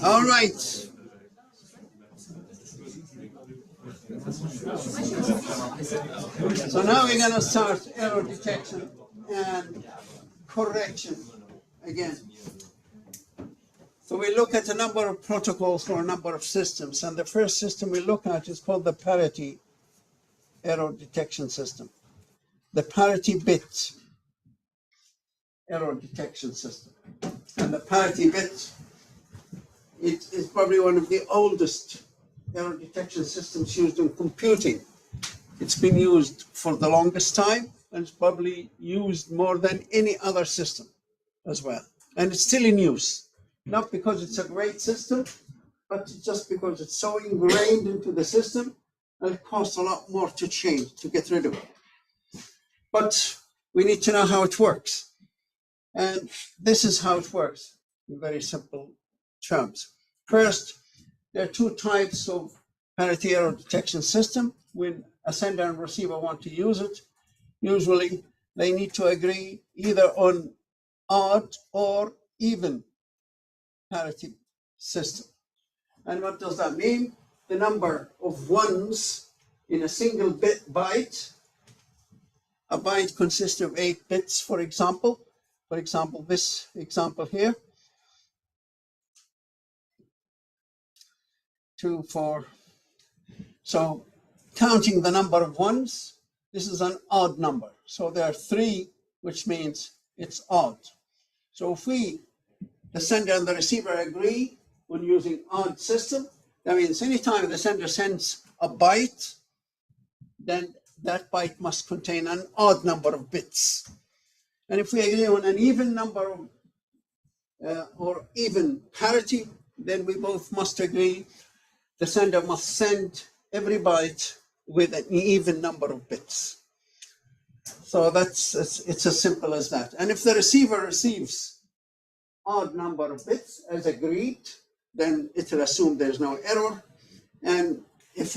All right. So now we're going to start error detection and correction again. So we look at a number of protocols for a number of systems, and the first system we look at is called the parity error detection system. The parity bit error detection system. And the parity bit, it is probably one of the oldest error detection systems used in computing. It's been used for the longest time, and it's probably used more than any other system as well. And it's still in use, not because it's a great system, but just because it's so ingrained into the system, and it costs a lot more to change, to get rid of it. But we need to know how it works. And this is how it works in very simple terms. First, there are two types of parity error detection system. When a sender and receiver want to use it, usually they need to agree either on odd or even parity system. And what does that mean? The number of ones in a single byte. A byte consists of 8 bits, for example. For example, this example here. 2, 4. So counting the number of ones, this is an odd number. So there are 3, which means it's odd. So if the sender and the receiver agree on using odd system, that means anytime the sender sends a byte, then that byte must contain an odd number of bits. And if we agree on an even number or even parity, then we both must agree the sender must send every byte with an even number of bits. So it's as simple as that. And if the receiver receives odd number of bits as agreed, then it will assume there's no error. And if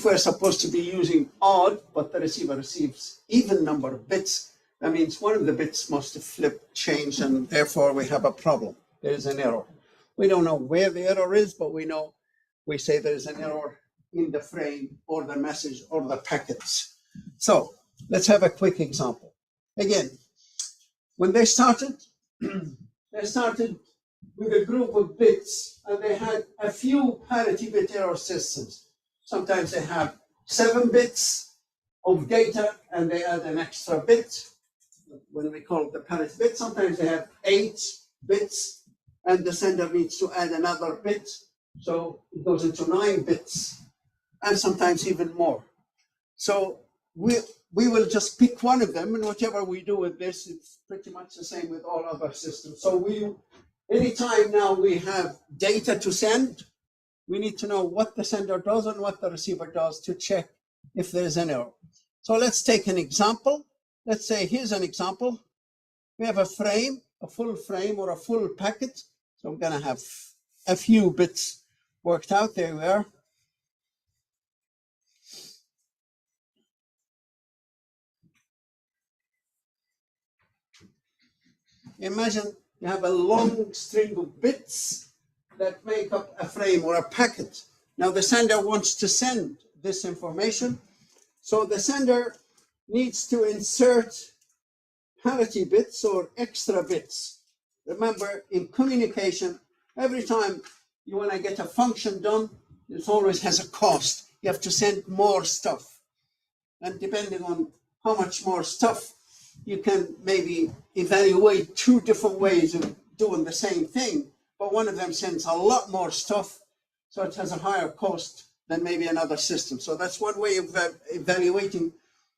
we're supposed to be using odd, but the receiver receives even number of bits, that means one of the bits must have flipped, changed, and therefore we have a problem. There is an error. We don't know where the error is, but we say there is an error in the frame or the message or the packets. So let's have a quick example. Again, when they started with a group of bits, and they had a few parity bit error systems. Sometimes they have 7 bits of data and they add an extra bit, when we call it the parity bit. Sometimes they have 8 bits and the sender needs to add another bit. So it goes into 9 bits and sometimes even more. So we will just pick one of them, and whatever we do with this, it's pretty much the same with all other systems. So anytime now we have data to send, we need to know what the sender does and what the receiver does to check if there is an error. So let's take an example. Let's say here's an example. We have a frame, a full frame or a full packet. So I'm going to have a few bits worked out. There we are. Imagine you have a long string of bits that make up a frame or a packet. Now the sender wants to send this information. So the sender needs to insert parity bits or extra bits. Remember, in communication, every time you want to get a function done, it always has a cost. You have to send more stuff. And depending on how much more stuff, you can maybe evaluate 2 different ways of doing the same thing, but one of them sends a lot more stuff, so it has a higher cost than maybe another system. So that's one way of evaluating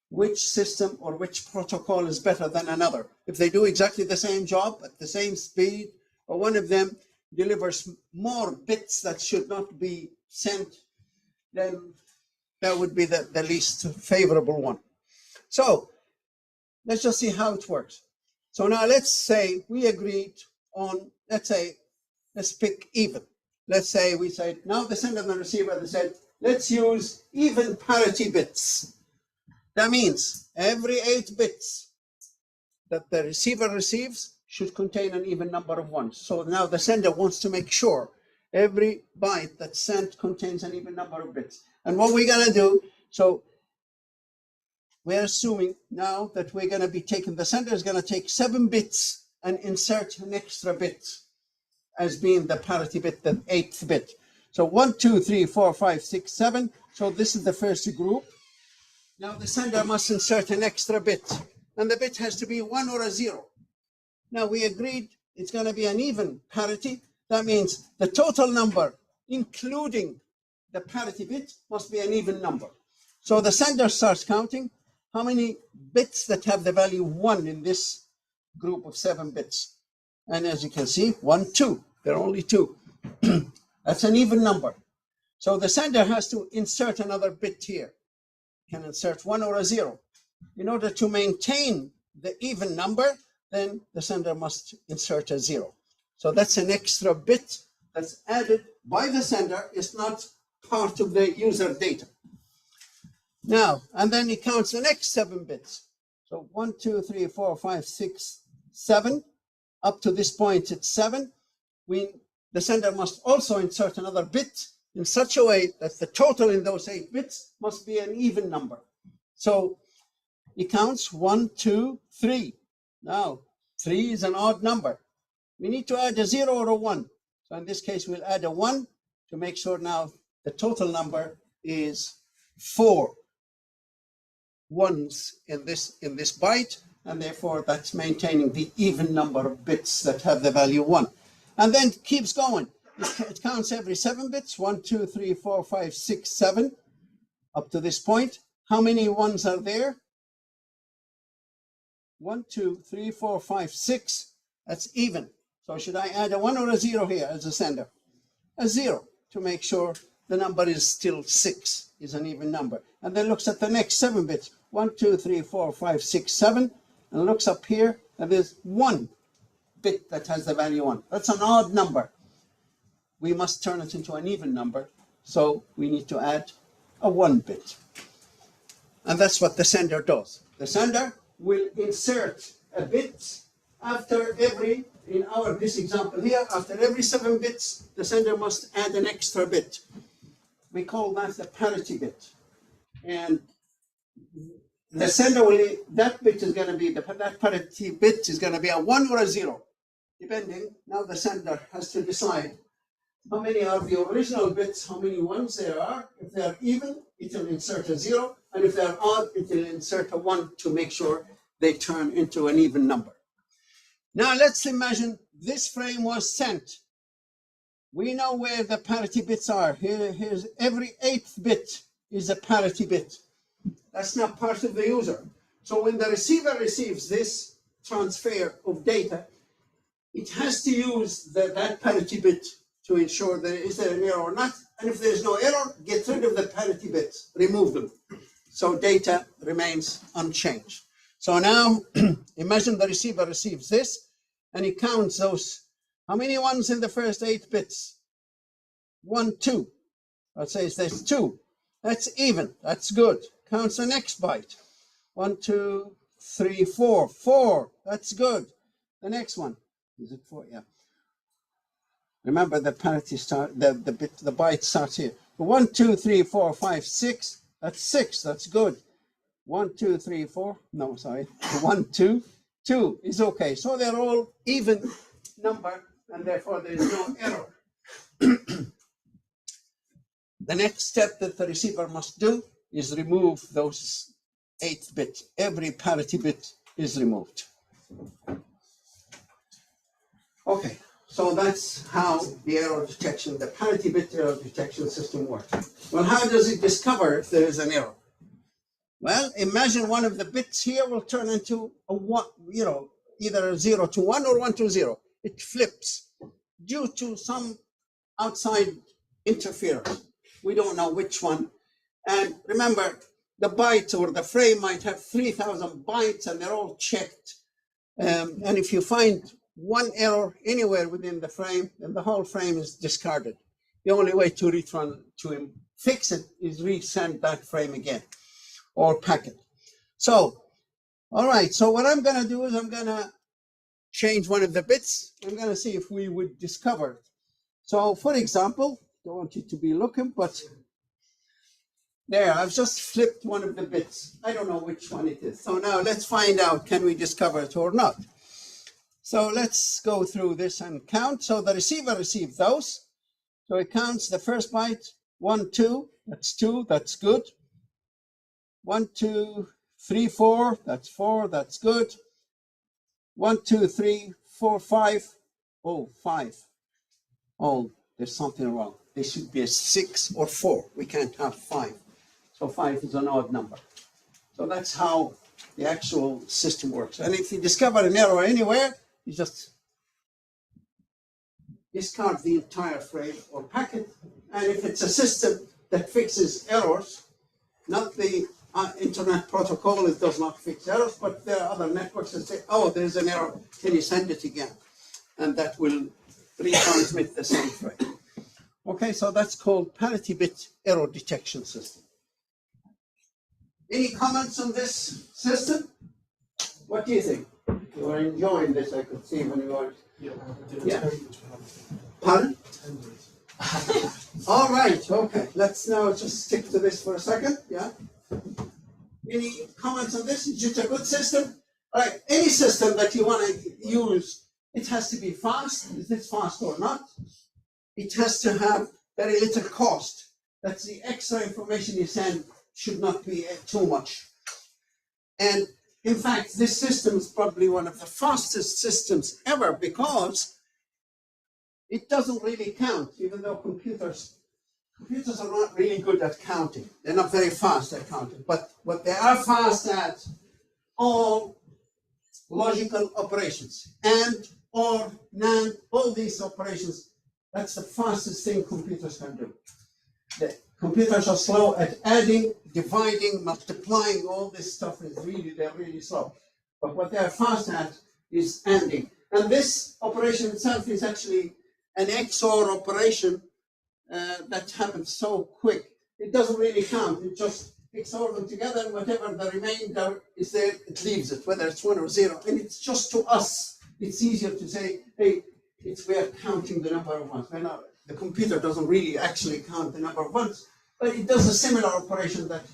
which system or which protocol is better than another. If they do exactly the same job at the same speed, or one of them delivers more bits that should not be sent, then that would be the least favorable one. So let's just see how it works. So now let's say we agreed on, let's pick even. Let's say we said, now the sender and the receiver, they said, let's use even parity bits. That means every 8 bits, that the receiver receives should contain an even number of ones. So now the sender wants to make sure every byte that's sent contains an even number of bits. And what we're going to do, so we're assuming now that we're going to be taking, the sender is going to take 7 bits and insert an extra bit as being the parity bit, the 8th bit. So 1, 2, 3, 4, 5, 6, 7. So this is the first group. Now the sender must insert an extra bit, and the bit has to be 1 or a 0. Now we agreed it's going to be an even parity. That means the total number, including the parity bit, must be an even number. So the sender starts counting how many bits that have the value 1 in this group of 7 bits. And as you can see, 1, 2. There are only 2. That's an even number. So the sender has to insert another bit here. Can insert 1 or a 0. In order to maintain the even number, then the sender must insert a 0. So that's an extra bit that's added by the sender. It's not part of the user data. Now, and then he counts the next 7 bits. So 1, 2, 3, 4, 5, 6, 7. Up to this point, it's 7. The sender must also insert another bit in such a way that the total in those 8 bits must be an even number. So he counts 1, 2, 3. Now, 3 is an odd number. We need to add a 0 or a 1. So in this case, we'll add a 1 to make sure now the total number is 4 ones in this byte, and therefore that's maintaining the even number of bits that have the value 1. And then it keeps going. It counts every 7 bits, 1, 2, 3, 4, 5, 6, 7, up to this point. How many ones are there? 1, 2, 3, 4, 5, 6. That's even. So should I add a 1 or a 0 here as a sender? A 0 to make sure the number is still 6, is an even number. And then looks at the next 7 bits. 1, 2, 3, 4, 5, 6, 7. And looks up here, and there's 1 bit that has the value 1. That's an odd number. We must turn it into an even number. So we need to add a 1 bit. And that's what the sender does. The sender will insert a bit after every, in this example here, after every 7 bits, the sender must add an extra bit. We call that the parity bit. And the sender will, that bit is going to be, that parity bit is going to be a 1 or a 0, depending. Now the sender has to decide how many are the original bits, how many ones there are. If they are even, it will insert a 0. And if they are odd, it will insert a 1 to make sure they turn into an even number. Now let's imagine this frame was sent. We know where the parity bits are. Here's every 8th bit is a parity bit. That's not part of the user. So when the receiver receives this transfer of data, it has to use that parity bit to ensure that is there an error or not. And if there's no error, get rid of the parity bits, remove them. So data remains unchanged. So now imagine the receiver receives this and he counts those. How many ones in the first 8 bits? 1, 2. Let's say there's 2. That's even. That's good. Counts the next byte. 1, 2, 3, 4. 4. That's good. The next one. Is it 4? Yeah. Remember the parity start, the byte starts here. 1, 2, 3, 4, 5, 6. That's 6. That's good. 1, 2, 3, 4. No, sorry. 1, 2. 2 is okay. So they're all even number, and therefore there is no error. The next step that the receiver must do is remove those 8th bit. Every parity bit is removed. Okay, so that's how the error detection, the parity bit error detection system works. Well, how does it discover if there is an error? Well, imagine one of the bits here will turn into a 1, either a 0 to 1 or 1 to 0. It flips due to some outside interference. We don't know which one. And remember, the byte or the frame might have 3,000 bytes and they're all checked. And if you find one error anywhere within the frame, then the whole frame is discarded. The only way to fix it is resend that frame again or pack it. So All right, so what I'm going to do is I'm going to change one of the bits. I'm going to see if we would discover it. So, for example, don't want you to be looking, but there, I've just flipped one of the bits. I don't know which one it is. So now let's find out, can we discover it or not? So let's go through this and count. So the receiver received those. So it counts the first byte, 1, 2, that's 2, that's good. 1, 2, 3, 4, that's 4, that's good. 1, 2, 3, 4, 5. Oh, 5. Oh, there's something wrong. There should be a 6 or 4. We can't have 5. So 5 is an odd number. So that's how the actual system works. And if you discover an error anywhere, you just discard the entire frame or packet. And if it's a system that fixes errors, not the internet protocol, it does not fix errors, but there are other networks that say, oh, there's an error, can you send it again? And that will retransmit the same frame. Okay, so that's called parity bit error detection system. Any comments on this system? What do you think? You were enjoying this, I could see when you were. Yeah. Pardon? All right, okay. Let's now just stick to this for a second. Yeah. Any comments on this? Is it a good system? All right, any system that you want to use, it has to be fast. Is this fast or not? It has to have very little cost. That's the extra information you send should not be too much. And in fact, this system is probably one of the fastest systems ever because it doesn't really count, even though computers are not really good at counting. They're not very fast at counting. But what they are fast at, all logical operations, and, or, NAND, all these operations, that's the fastest thing computers can do. The computers are slow at adding, dividing, multiplying, all this stuff is they're really slow. But what they're fast at is ANDing. And this operation itself is actually an XOR operation that happens so quick. It doesn't really count, it just XOR them together, and whatever the remainder is there, it leaves it, whether it's 1 or 0. And it's just to us, it's easier to say, hey, we're counting the number of ones. The computer doesn't really actually count the number of ones, but it does a similar operation that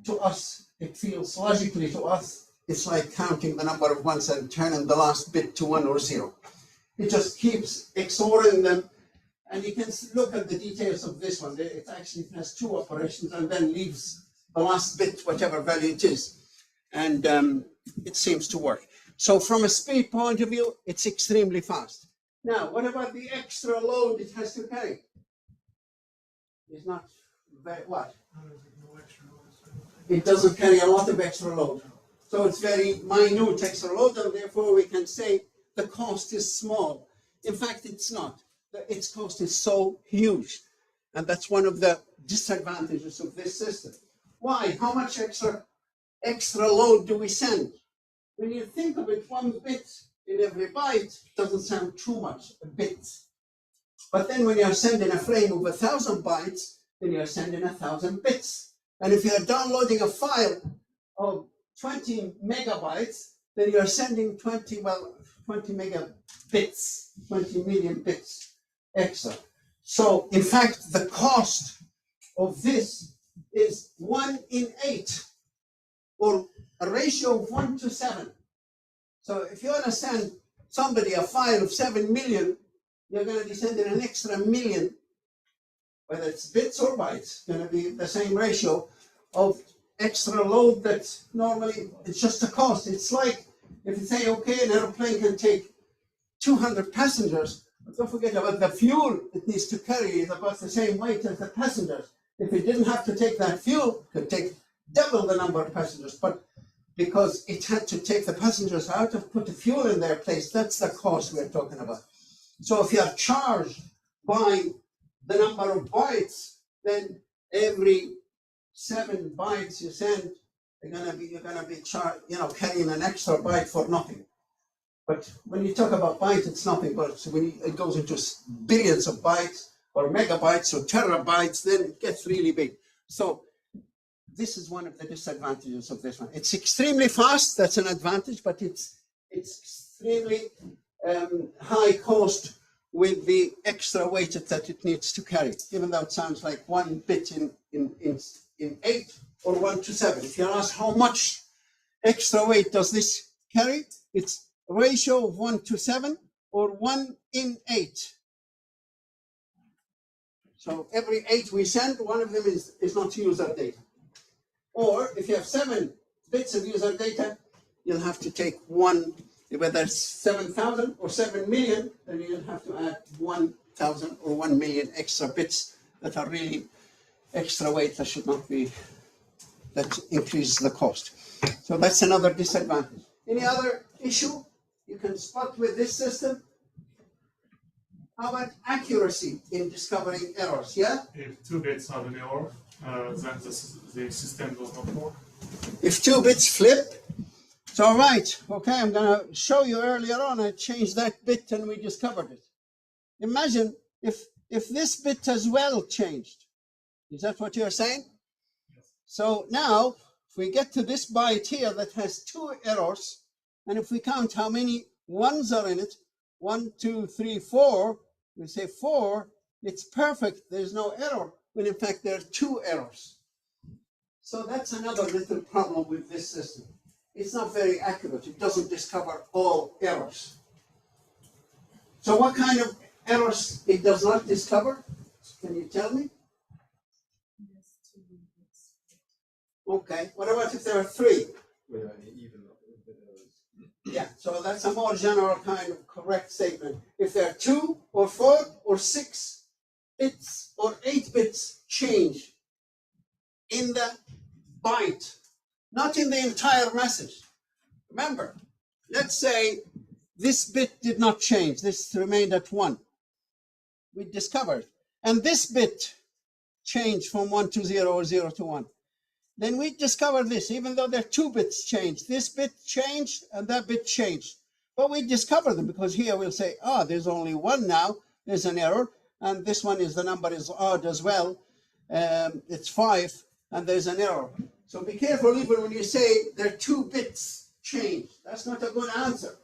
to us, it feels logically to us, it's like counting the number of ones and turning the last bit to 1 or 0. It just keeps XORing them, and you can look at the details of this one. It actually has 2 operations and then leaves the last bit, whatever value it is. And it seems to work. So from a speed point of view, it's extremely fast. Now, what about the extra load it has to carry? It's not very, what? It doesn't carry a lot of extra load. So it's very minute extra load, and therefore we can say the cost is small. In fact, it's not. Its cost is so huge. And that's one of the disadvantages of this system. Why? How much extra load do we send? When you think of it, 1 bit in every byte doesn't sound too much, a bit. But then when you're sending a frame of 1,000 bytes, then you're sending 1,000 bits. And if you're downloading a file of 20 megabytes, then you're sending 20 megabits, 20 million bits extra. So in fact, the cost of this is 1 in 8, or a ratio of 1 to 7. So if you want to send somebody a file of 7 million, you're going to be sending an extra million, whether it's bits or bytes, going to be the same ratio of extra load that normally it's just a cost. It's like if you say, okay, an airplane can take 200 passengers, but don't forget about the fuel it needs to carry is about the same weight as the passengers. If it didn't have to take that fuel, it could take double the number of passengers. But because it had to take the passengers out and put the fuel in their place, that's the cost we're talking about. So if you are charged by the number of bytes, then every 7 bytes you send, you're gonna be charged, carrying an extra byte for nothing. But when you talk about bytes, it's nothing. But when it goes into billions of bytes or megabytes or terabytes, then it gets really big. So this is one of the disadvantages of this one. It's extremely fast, that's an advantage, but it's extremely high cost with the extra weight that it needs to carry, even though it sounds like 1 bit in 8 or 1 to 7. If you're asked how much extra weight does this carry, it's a ratio of 1 to 7 or 1 in 8. So every 8 we send, one of them is not user data. Or if you have 7 bits of user data, you'll have to take one, whether it's 7,000 or 7 million, then you'll have to add 1,000 or 1 million extra bits that are really extra weight that should not be, that increases the cost. So that's another disadvantage. Any other issue you can spot with this system? How about accuracy in discovering errors? Yeah? If 2 bits have an error, then the system does not work. If 2 bits flip, it's all right. Okay, I'm going to show you earlier on, I changed that bit and we discovered it. Imagine if this bit as well changed. Is that what you're saying? Yes. So now, if we get to this byte here that has 2 errors, and if we count how many ones are in it, 1, 2, 3, 4, we say 4, it's perfect, there's no error, when in fact there are 2 errors. So that's another little problem with this system. It's not very accurate, it doesn't discover all errors. So what kind of errors it does not discover? Can you tell me? Okay, what about if there are 3? Yeah, so that's a more general kind of correct statement. If there are 2 or 4 or 6 bits or 8 bits change in the byte, not in the entire message. Remember, let's say this bit did not change, this remained at 1. We discovered, and this bit changed from 1 to 0 or 0 to 1. Then we discover this, even though there are 2 bits changed. This bit changed and that bit changed. But we discover them because here we'll say, oh, there's only 1 now, there's an error. And this one is, the number is odd as well. It's 5 and there's an error. So be careful even when you say there are 2 bits changed. That's not a good answer.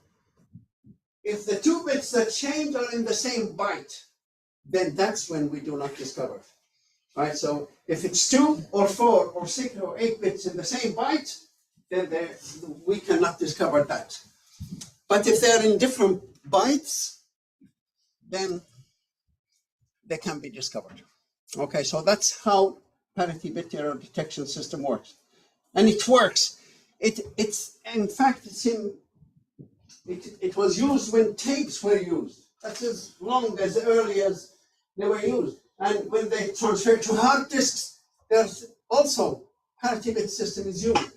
If the 2 bits that change are in the same byte, then that's when we do not discover. Right, so if it's 2 or 4 or 6 or 8 bits in the same byte, then we cannot discover that. But if they're in different bytes, then they can be discovered. Okay, so that's how parity bit error detection system works. And it works. It was used when tapes were used. That's as long, as early as they were used. And when they transfer to hard disks, there's also parity bit system is used.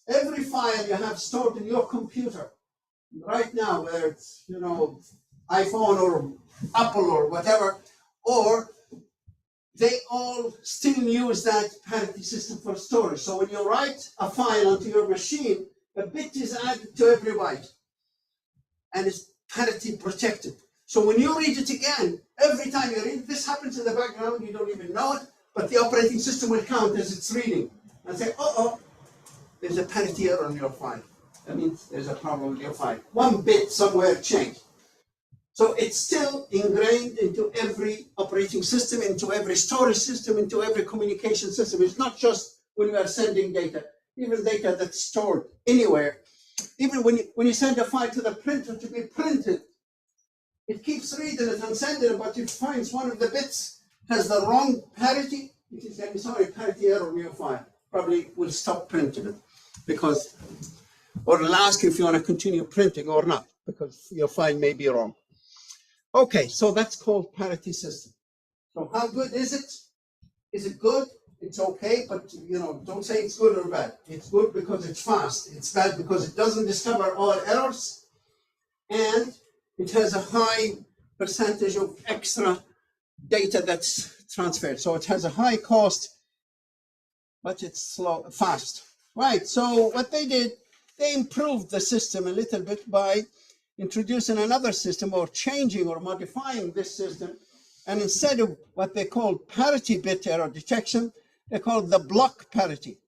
Every file you have stored in your computer right now, whether it's iPhone or Apple or whatever, or they all still use that parity system for storage. So when you write a file onto your machine, a bit is added to every byte, and it's parity protected. So when you read it again, every time you read it, this happens in the background, you don't even know it, but the operating system will count as it's reading and say, oh, there's a parity error on your file. That means there's a problem with your file. 1 bit somewhere changed. So it's still ingrained into every operating system, into every storage system, into every communication system. It's not just when you are sending data, even data that's stored anywhere. Even when you send a file to the printer to be printed, it keeps reading it and sending it, but it finds one of the bits has the wrong parity. It is saying, sorry, parity error on your file. Probably will stop printing it because, or it'll ask you if you want to continue printing or not, because your file may be wrong. Okay, so that's called parity system. So how good is it? Is it good? It's okay, but don't say it's good or bad. It's good because it's fast. It's bad because it doesn't discover all errors, and it has a high percentage of extra data that's transferred. So it has a high cost, but it's fast. Right, so what they did, they improved the system a little bit by introducing another system or changing or modifying this system. And instead of what they call parity bit error detection, they call the block parity.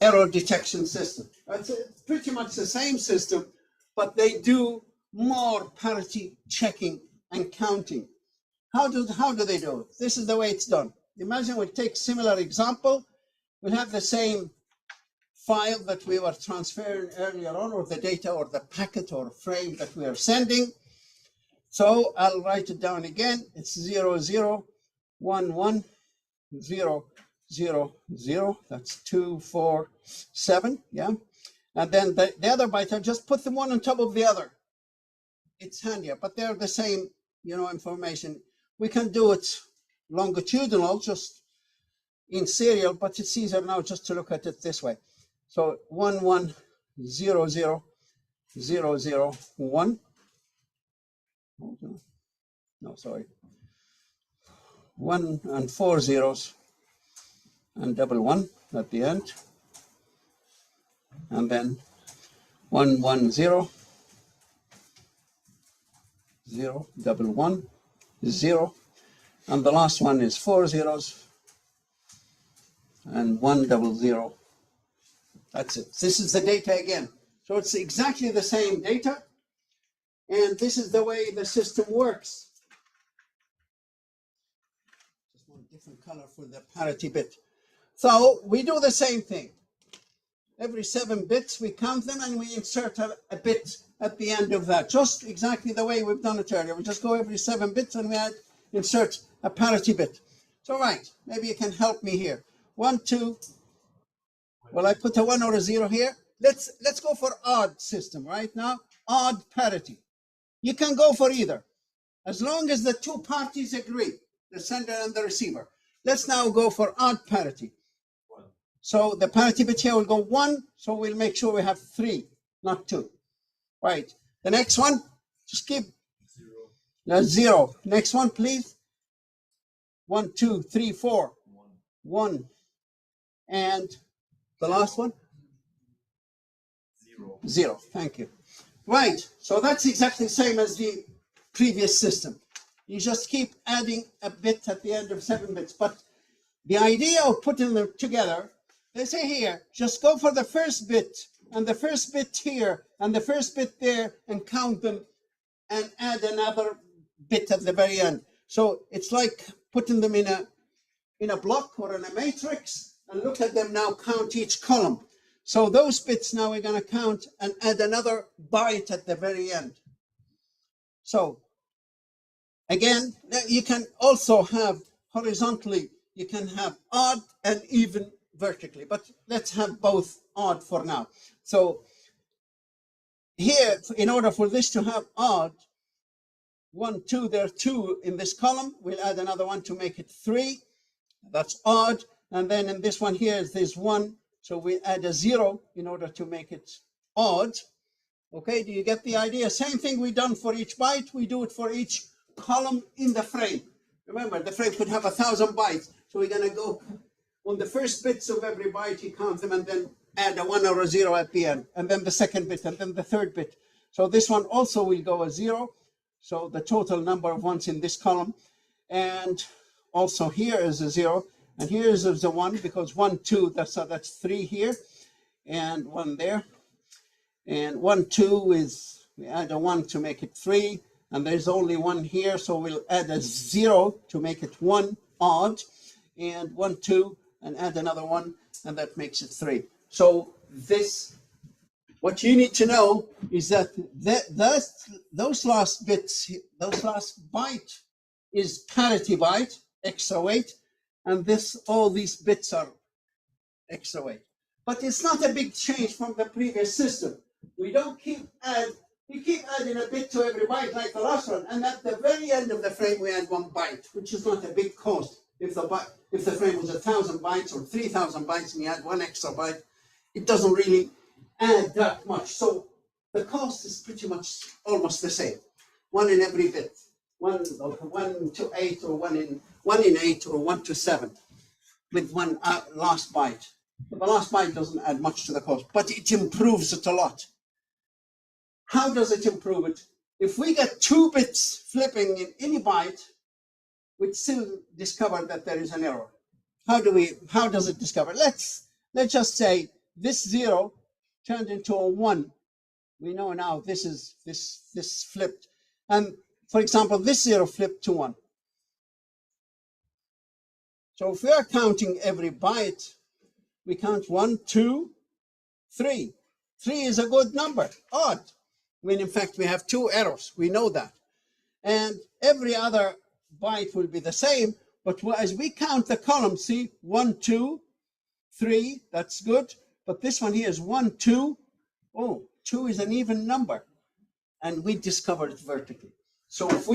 error detection system. It's pretty much the same system, but they do more parity checking and counting. How do they do it? This is the way it's done. Imagine we take similar example. We have the same file that we were transferring earlier on, or the data or the packet or frame that we are sending. So I'll write it down again. It's 00110000. That's 247. Yeah. And then the other byte, I just put them one on top of the other. It's handier, but they're the same, information. We can do it longitudinal, just in serial, but it's easier now just to look at it this way. So 1100001. No, sorry. 1 and 4 zeros and double 1 at the end. And then 110 0 double 1 0. And the last one is 4 zeros and 100. That's it. This is the data again. So it's exactly the same data. And this is the way the system works. Just one different color for the parity bit. So we do the same thing. Every 7 bits, we count them and we insert a bit at the end of that. Just exactly the way we've done it earlier. We just go every 7 bits and we insert a parity bit. So right, maybe you can help me here. 1, 2. Well, I put a 1 or a 0 here. Let's go for odd system right now. Odd parity. You can go for either, as long as the two parties agree, the sender and the receiver. Let's now go for odd parity. So the parity bit here will go 1, so we'll make sure we have 3, not 2. Right. The next one, just keep 0. Next one, please. 1, 2, 3, 4. 1. And the last one? 0. Thank you. Right. So that's exactly the same as the previous system. You just keep adding a bit at the end of 7 bits. But the idea of putting them together, they say here, just go for the first bit and the first bit here and the first bit there and count them and add another bit at the very end. So it's like putting them in a block or in a matrix, and look at them now, count each column. So those bits now we're going to count and add another byte at the very end. So again, you can also have horizontally, you can have odd and even vertically, but let's have both odd for now. So here, in order for this to have odd, 1, 2, there are 2 in this column. We'll add another 1 to make it 3. That's odd. And then in this one here, there's 1. So we add a 0 in order to make it odd. Okay, do you get the idea? Same thing we done for each byte. We do it for each column in the frame. Remember, the frame could have 1,000 bytes. So we're going to go on the first bits of every byte, you count them and then add a 1 or a 0 at the end. And then the second bit and then the third bit. So this one also will go a 0. So the total number of ones in this column. And also here is a 0. And here is a 1 because 1, 2, that's 3 here. And 1 there. And 1, 2 is, we add a 1 to make it 3. And there's only 1 here. So we'll add a 0 to make it 1 odd. And 1, 2, and add another 1. And that makes it 3. So this, what you need to know is that those last bits, those last byte is parity byte, x08, and all these bits are x08. But it's not a big change from the previous system. We keep adding a bit to every byte like the last one, and at the very end of the frame we add 1 byte, which is not a big cost. If the frame was 1,000 bytes or 3,000 bytes and you add 1 extra byte, it doesn't really add that much. So the cost is pretty much almost the same. 1 in every bit. 1 to 8 or 1 in 8 or 1 to 7 with 1 last byte. But the last byte doesn't add much to the cost, but it improves it a lot. How does it improve it? If we get 2 bits flipping in any byte, we still discover that there is an error. How does it discover? Let's just say this 0 turned into a 1. We know now this flipped. And for example, this 0 flipped to 1. So if we are counting every byte, we count 1, 2, 3. 3 is a good number, odd, when in fact we have 2 errors. We know that. And every other byte will be the same, but as we count the columns, see 1, 2, 3, that's good. But this one here is 1, 2. Oh, 2 is an even number. And we discovered it vertically. So if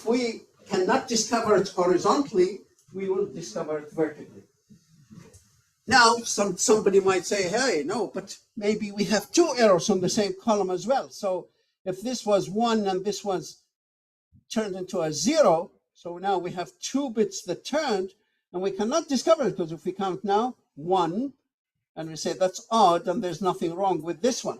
we cannot discover it horizontally, we will discover it vertically. Now, somebody might say, hey, no, but maybe we have 2 errors on the same column as well. So if this was 1 and this was turned into a 0, so now we have 2 bits that turned, and we cannot discover it because if we count now 1, and we say that's odd, and there's nothing wrong with this one.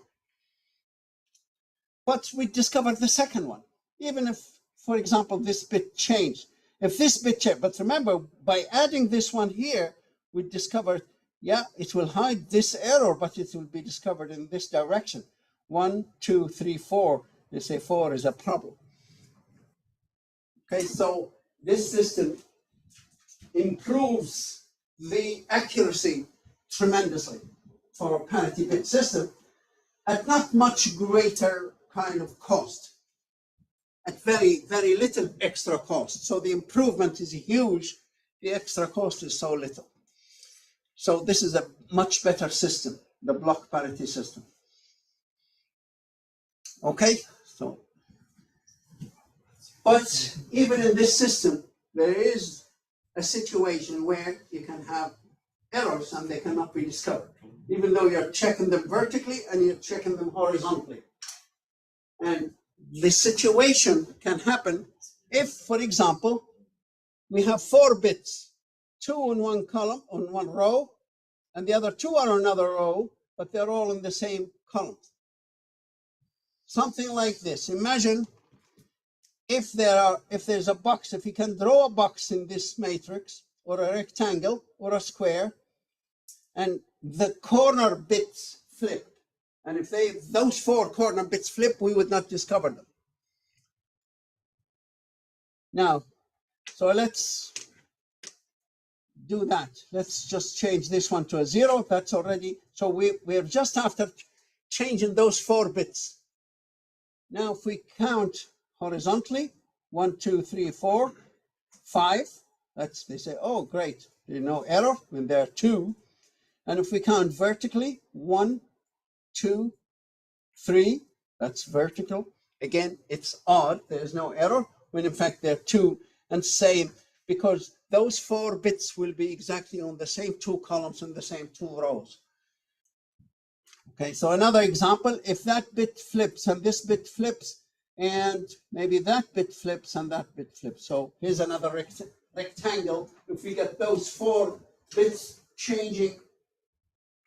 But we discovered the second one, even if, for example, this bit changed. If this bit changed, but remember, by adding this one here, we discovered, yeah, it will hide this error, but it will be discovered in this direction. 1, 2, 3, 4. They say 4 is a problem. Okay, so this system improves the accuracy tremendously for a parity bit system at not much greater kind of cost, at very, very little extra cost. So the improvement is huge. The extra cost is so little. So this is a much better system, the block parity system. Okay, so, but even in this system, there is a situation where you can have errors and they cannot be discovered, even though you're checking them vertically and you're checking them horizontally. And the situation can happen if, for example, we have 4 bits, 2 in one column, on one row, and the other 2 are on another row, but they're all in the same column. Something like this. Imagine if there's a box, if you can draw a box in this matrix, or a rectangle, or a square, and the corner bits flip. And if those 4 corner bits flip, we would not discover them. Now, so let's do that. Let's just change this one to a 0. That's already, so we're just after changing those 4 bits. Now, if we count horizontally, 1, 2, 3, 4, 5, they say, oh, great, there's no error when there are 2. And if we count vertically, 1, 2, 3, that's vertical. Again, it's odd, there's no error, when in fact there are 2. And same, because those 4 bits will be exactly on the same 2 columns and the same 2 rows. Okay, so another example, if that bit flips and this bit flips, and maybe that bit flips and that bit flips. So here's another rectangle. If we get those 4 bits changing,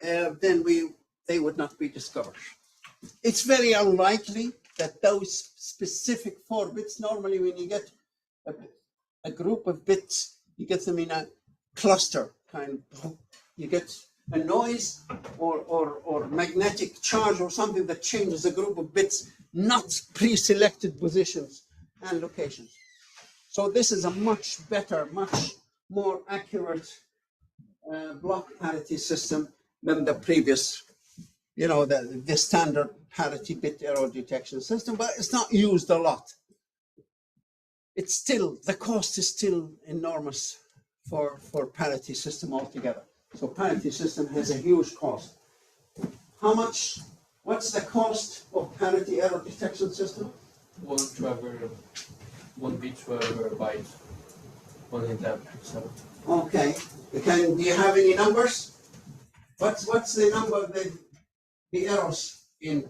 then they would not be discovered. It's very unlikely that those specific 4 bits, normally when you get a group of bits, you get them in a cluster kind of, you get a noise or magnetic charge or something that changes a group of bits, not pre-selected positions and locations. So this is a much better, much more accurate block parity system than the previous, the standard parity bit error detection system, but it's not used a lot. It's still, the cost is still enormous for parity system altogether. So parity system has a huge cost. How much, what's the cost of parity error detection system? 1 bit per byte, 1 interrupt. So. Okay, do you have any numbers? What's the number of the errors in,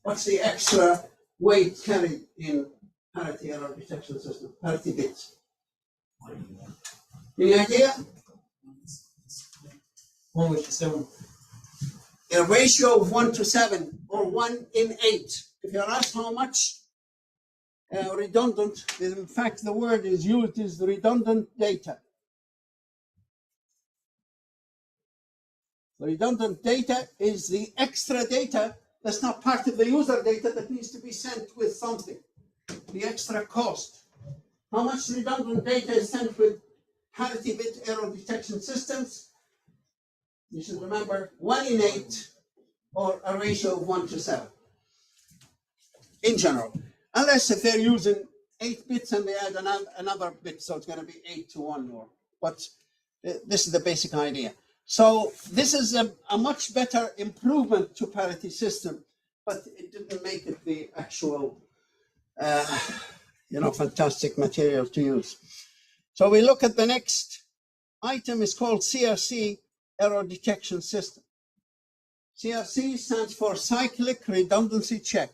what's the extra weight carried in parity error detection system, parity bits? Any idea? 1:7. A ratio of 1 to 7 or 1 in 8. If you're asked how much redundant, in fact the word is used is redundant data. The redundant data is the extra data that's not part of the user data that needs to be sent with something, the extra cost. How much redundant data is sent with parity bit error detection systems? You should remember 1 in 8 or a ratio of 1 to 7 in general, unless if they're using 8 bits and they add another bit, so it's going to be 8 to 1 more. But this is the basic idea. So this is a much better improvement to parity system, but it didn't make it the actual, fantastic material to use. So we look at the next item is called CRC error detection system. CRC stands for cyclic redundancy check.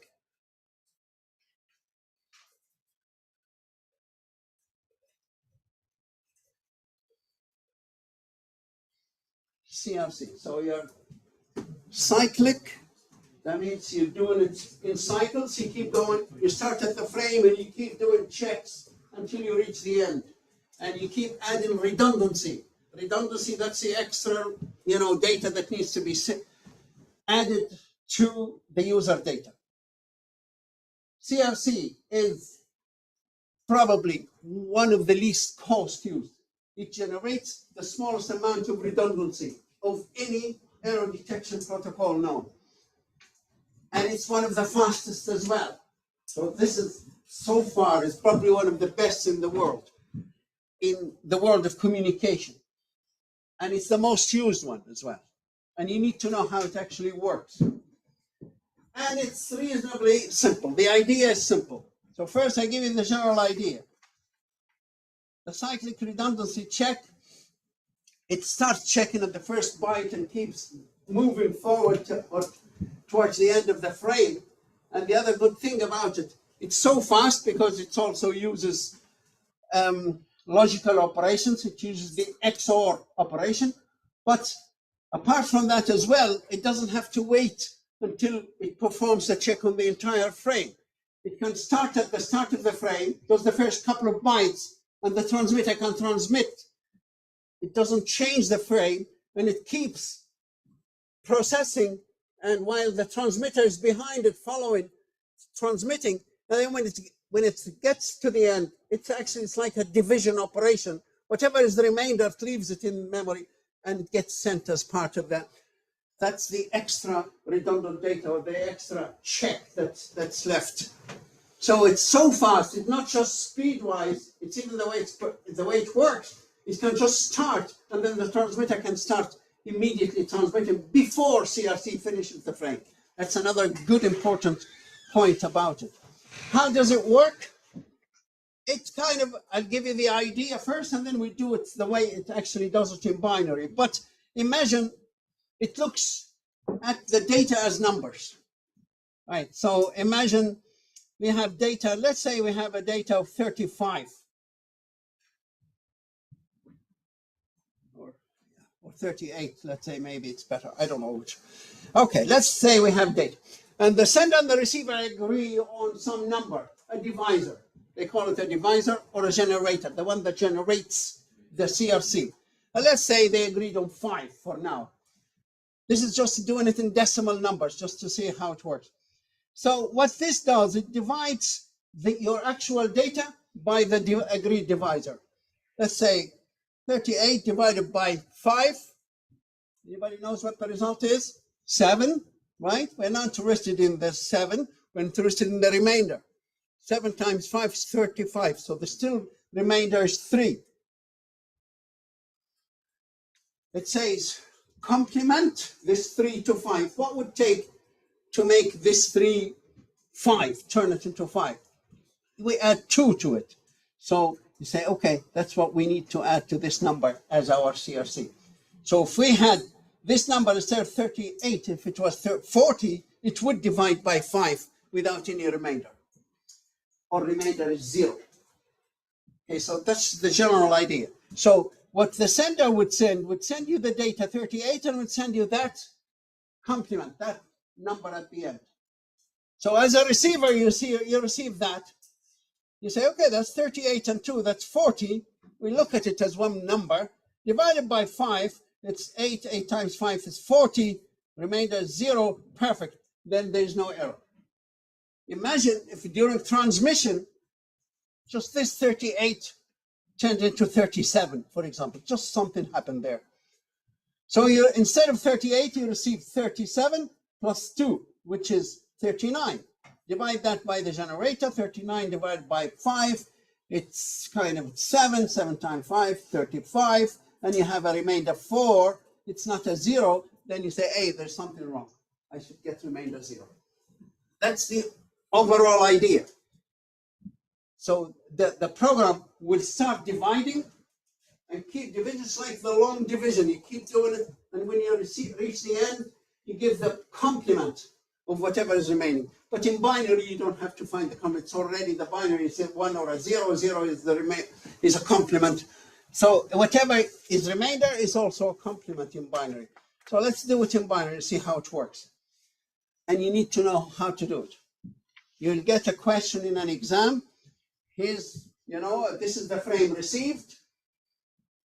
CRC. So you're cyclic, that means you're doing it in cycles, you keep going, you start at the frame and you keep doing checks until you reach the end. And you keep adding redundancy. Redundancy, that's the extra, data that needs to be added to the user data. CRC is probably one of the least cost used. It generates the smallest amount of redundancy of any error detection protocol known. And it's one of the fastest as well. So this is, so far, is probably one of the best in the world of communication. And it's the most used one as well. And you need to know how it actually works. And it's reasonably simple. The idea is simple. So first I give you the general idea. The cyclic redundancy check, it starts checking at the first byte and keeps moving forward towards the end of the frame. And the other good thing about it, it's so fast because it also uses logical operations. It uses the XOR operation. But apart from that as well, it doesn't have to wait until it performs the check on the entire frame. It can start at the start of the frame, does the first couple of bytes, and the transmitter can transmit. It doesn't change the frame, and it keeps processing, and while the transmitter is behind it, following, transmitting, and then when it gets to the end, it's like a division operation. Whatever is the remainder, it leaves it in memory, and it gets sent as part of that. That's the extra redundant data, or the extra check that's left. So it's so fast. It's not just speed-wise. It's even the way it works. It can just start, and then the transmitter can start immediately transmitting before CRC finishes the frame. That's another good, important point about it. How does it work? It's kind of, I'll give you the idea first, and then we do it the way it actually does it in binary. But imagine it looks at the data as numbers. Right, so imagine we have data, let's say we have a data of 35. Or 38, let's say, maybe it's better, I don't know which. Okay, let's say we have data. And the sender and the receiver agree on some number, a divisor. They call it a divisor or a generator, the one that generates the CRC. And let's say they agreed on 5 for now. This is just doing it in decimal numbers, just to see how it works. So what this does, it divides your actual data by the agreed divisor. Let's say 38 divided by 5. Anybody knows what the result is? 7, right? We're not interested in the 7. We're interested in the remainder. 7 times 5 is 35. So the still remainder is 3. It says, complement this 3 to 5. What would it take to make this 3 5, turn it into 5? We add 2 to it. So you say, okay, that's what we need to add to this number as our CRC. So if we had this number instead of 38, if it was 40, it would divide by 5 without any remainder. Or remainder is 0. Okay, so that's the general idea. So what the sender would send you the data 38 and would send you that complement, that number at the end. So as a receiver, you receive that. You say, okay, that's 38 and 2, that's 40. We look at it as one number. Divided by 5 it's 8, 8 times 5 is 40, remainder is 0, perfect, then there's no error. Imagine if during transmission, just this 38 turned into 37, for example, just something happened there. So you, instead of 38, you receive 37 plus 2, which is 39. Divide that by the generator, 39 divided by 5, it's kind of 7, 7 times 5, 35, and you have a remainder 4, it's not a 0, then you say, hey, there's something wrong. I should get remainder 0. That's the overall idea. So the program will start dividing and keep division. It's like the long division. You keep doing it, and when you reach the end, you give the complement of whatever is remaining. But in binary, you don't have to find the complement. It's already the binary is 1 or a 0. 0 is the is a complement. So whatever is remainder is also a complement in binary. So let's do it in binary, see how it works. And you need to know how to do it. You'll get a question in an exam. Here's, this is the frame received,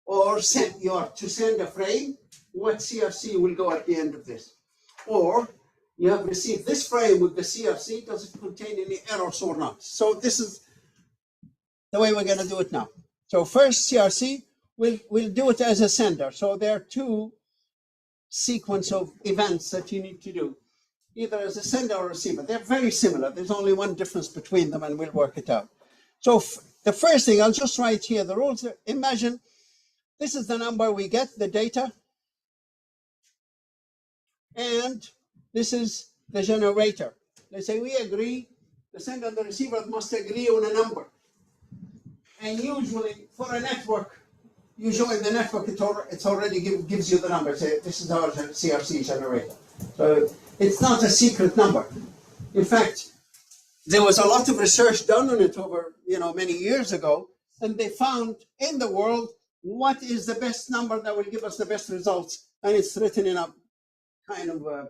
or sent. You are to send a frame. What CRC will go at the end of this? Or you have received this frame with the CRC. Does it contain any errors or not? So this is the way we're going to do it now. So first CRC, we'll do it as a sender. So there are two sequence of events that you need to do, either as a sender or receiver. They're very similar. There's only one difference between them, and we'll work it out. So the first thing, I'll just write here the rules. Imagine this is the number we get, the data, and this is the generator. Let's say we agree, the sender and the receiver must agree on a number. And usually for a network, usually the network, it's already gives you the number. Say, this is our CRC generator. So it's not a secret number. In fact, there was a lot of research done on it over many years ago, and they found in the world what is the best number that will give us the best results, and it's written in a kind of a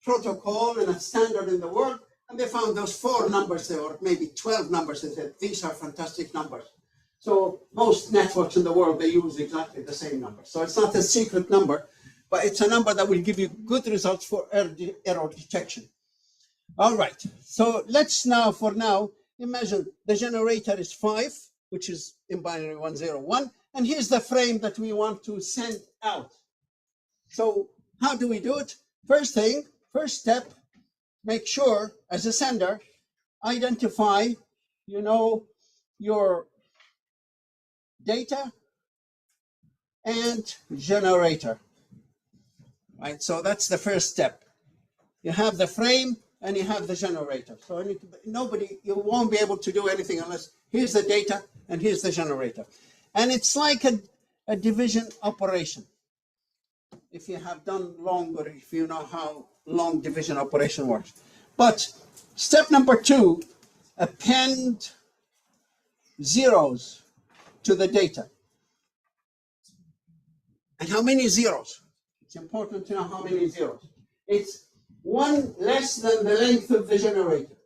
protocol and a standard in the world, and they found those 4 numbers there, or maybe 12 numbers, and said these are fantastic numbers. So most networks in the world, they use exactly the same number. So it's not a secret number, but it's a number that will give you good results for error detection. All right, so let's now, for now, imagine the generator is 5, which is in binary 101, and here's the frame that we want to send out. So how do we do it? First step, make sure as a sender, identify, your data and generator, right? So that's the first step. You have the frame and you have the generator. So you won't be able to do anything unless here's the data and here's the generator. And it's like a division operation. If you have done longer, if you know how long division operation works. But step number 2, append zeros to the data. And how many zeros? It's important to know how many zeros. It's 1 less than the length of the generator.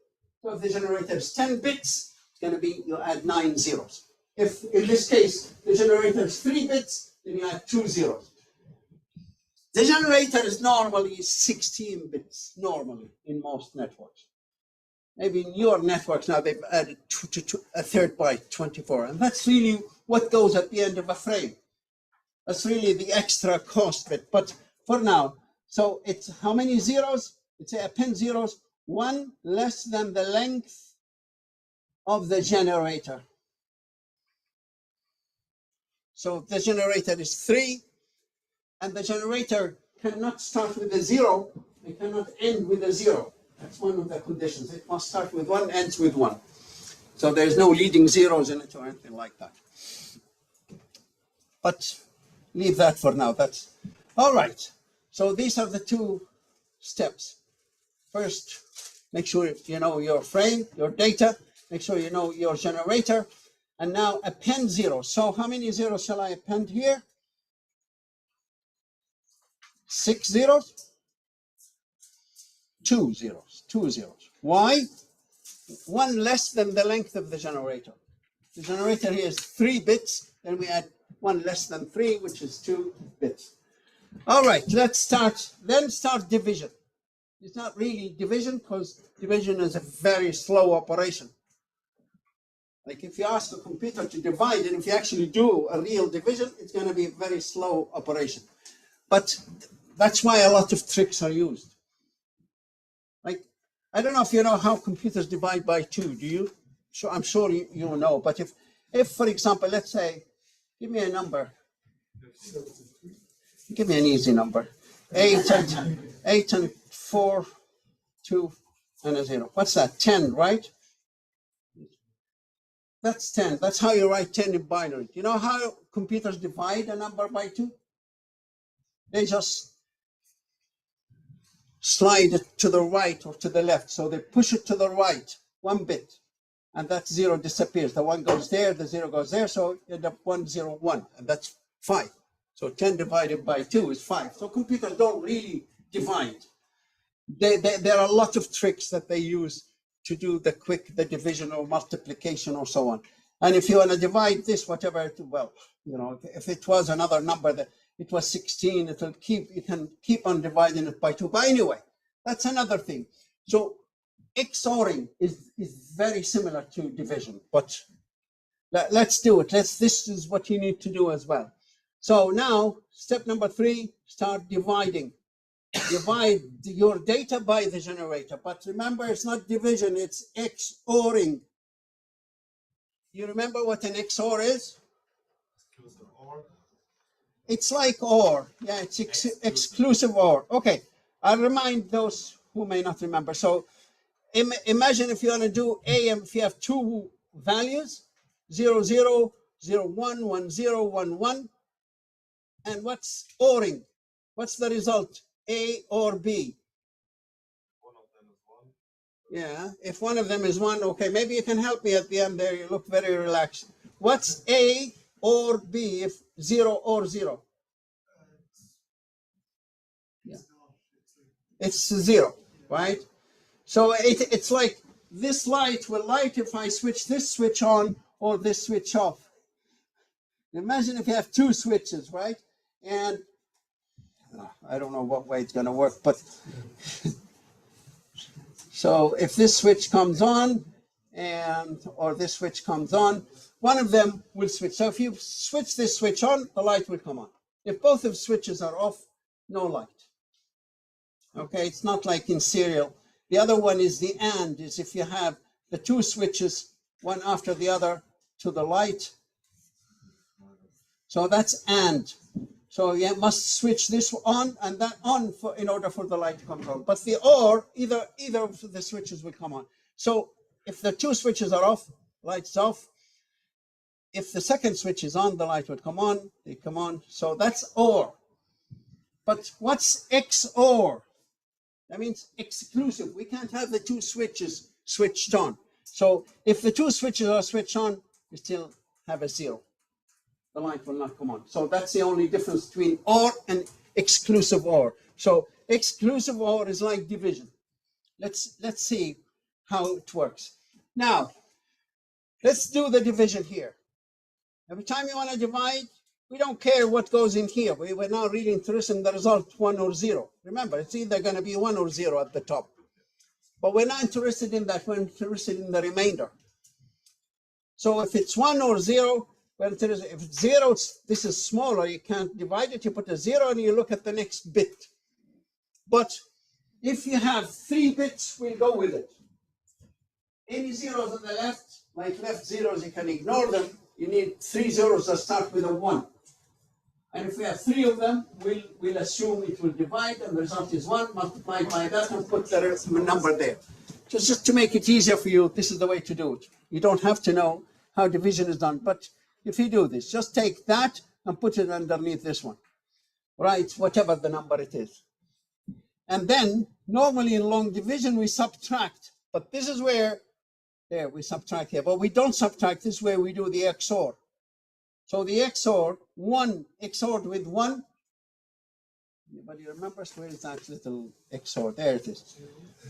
So if the generator is 10 bits, it's going to be, you add 9 zeros. If in this case, the generator is 3 bits, then you add 2 zeros. The generator is normally 16 bits, normally in most networks. Maybe in your networks now, they've added a third byte, 24. And that's really what goes at the end of a frame. That's really the extra cost bit. But for now, so it's how many zeros? It's append zeros, 1 less than the length of the generator. So the generator is 3, and the generator cannot start with a 0, it cannot end with a 0. That's one of the conditions. It must start with 1, ends with 1. So there's no leading zeros in it or anything like that. But leave that for now. That's all right. So these are the 2 steps. First, make sure you know your frame, your data. Make sure you know your generator. And now append zeros. So how many zeros shall I append here? 6 zeros? 2 zeros. 2 zeros. Why? 1 less than the length of the generator. The generator here is 3 bits. Then we add 1 less than 3, which is 2 bits. All right, let's start division. It's not really division because division is a very slow operation. Like if you ask a computer to divide, and if you actually do a real division, it's going to be a very slow operation. But that's why a lot of tricks are used. Like, I don't know if you know how computers divide by 2, do you? Sure, I'm sure you know, but if for example, let's say, give me a number. Give me an easy number. 8 and 4, 2, and a 0. What's that? 10, right? That's 10. That's how you write 10 in binary. You know how computers divide a number by 2? They just slide it to the right or to the left. So they push it to the right 1 bit, and that 0 disappears. The 1 goes there, the 0 goes there, so you end up 1, 0, 1, and that's 5. So 10 divided by 2 is 5. So computers don't really divide. There are a lot of tricks that they use to do the division or multiplication or so on. And if you want to divide this, whatever, well, you know, if it was another number that it was 16, you can keep on dividing it by 2. But anyway, that's another thing. So XORing is very similar to division, but let's do it. This is what you need to do as well. So now, step number 3, start dividing. Divide your data by the generator. But remember, it's not division, it's XORing. You remember what an XOR is? It's like OR. Yeah, it's exclusive OR. Okay, I'll remind those who may not remember. So imagine if you want to do if you have 2 values, 0, 0, 0, 1, 1, 0, 1, 1. And what's ORing? What's the result? A or B? One of them is 1. Yeah, if one of them is 1, okay, maybe you can help me at the end there. You look very relaxed. What's A or B if 0 or 0? Yeah. It's 0, right? So it's like this light will light if I switch this switch on or this switch off. Imagine if you have 2 switches, right? And I don't know what way it's going to work, but so if this switch comes on or this switch comes on, one of them will switch. So if you switch this switch on, the light will come on. If both of the switches are off, no light. Okay, it's not like in serial. The other one is the AND, is if you have the 2 switches, one after the other to the light. So that's AND. So you must switch this on and that on in order for the light to come on. But the OR, either of the switches will come on. So if the 2 switches are off, light's off. If the second switch is on, the light would come on. They come on. So that's OR. But what's XOR? That means exclusive. We can't have the 2 switches switched on. So if the 2 switches are switched on, you still have a 0. The light will not come on. So that's the only difference between OR and exclusive OR. So exclusive OR is like division. Let's see how it works. Now, let's do the division here. Every time you want to divide, we don't care what goes in here. We're not really interested in the result 1 or 0. Remember, it's either going to be 1 or 0 at the top. But we're not interested in that. We're interested in the remainder. So if it's 1 or 0, well, if it's 0, this is smaller, you can't divide it. You put a 0 and you look at the next bit. But if you have 3 bits, we'll go with it. Any zeros on the left, like left zeros, you can ignore them. You need 3 zeros that start with a 1. And if we have 3 of them, we'll assume it will divide, and the result is 1, multiplied by that, and put the number there. Just to make it easier for you, this is the way to do it. You don't have to know how division is done, but if you do this, just take that and put it underneath this one, right? Whatever the number it is. And then, normally in long division, we subtract. But this is where, there, we subtract here. But we don't subtract. This is where we do the XOR. So the XOR, 1 XORed with 1. Anybody remembers where is that little XOR? There it is.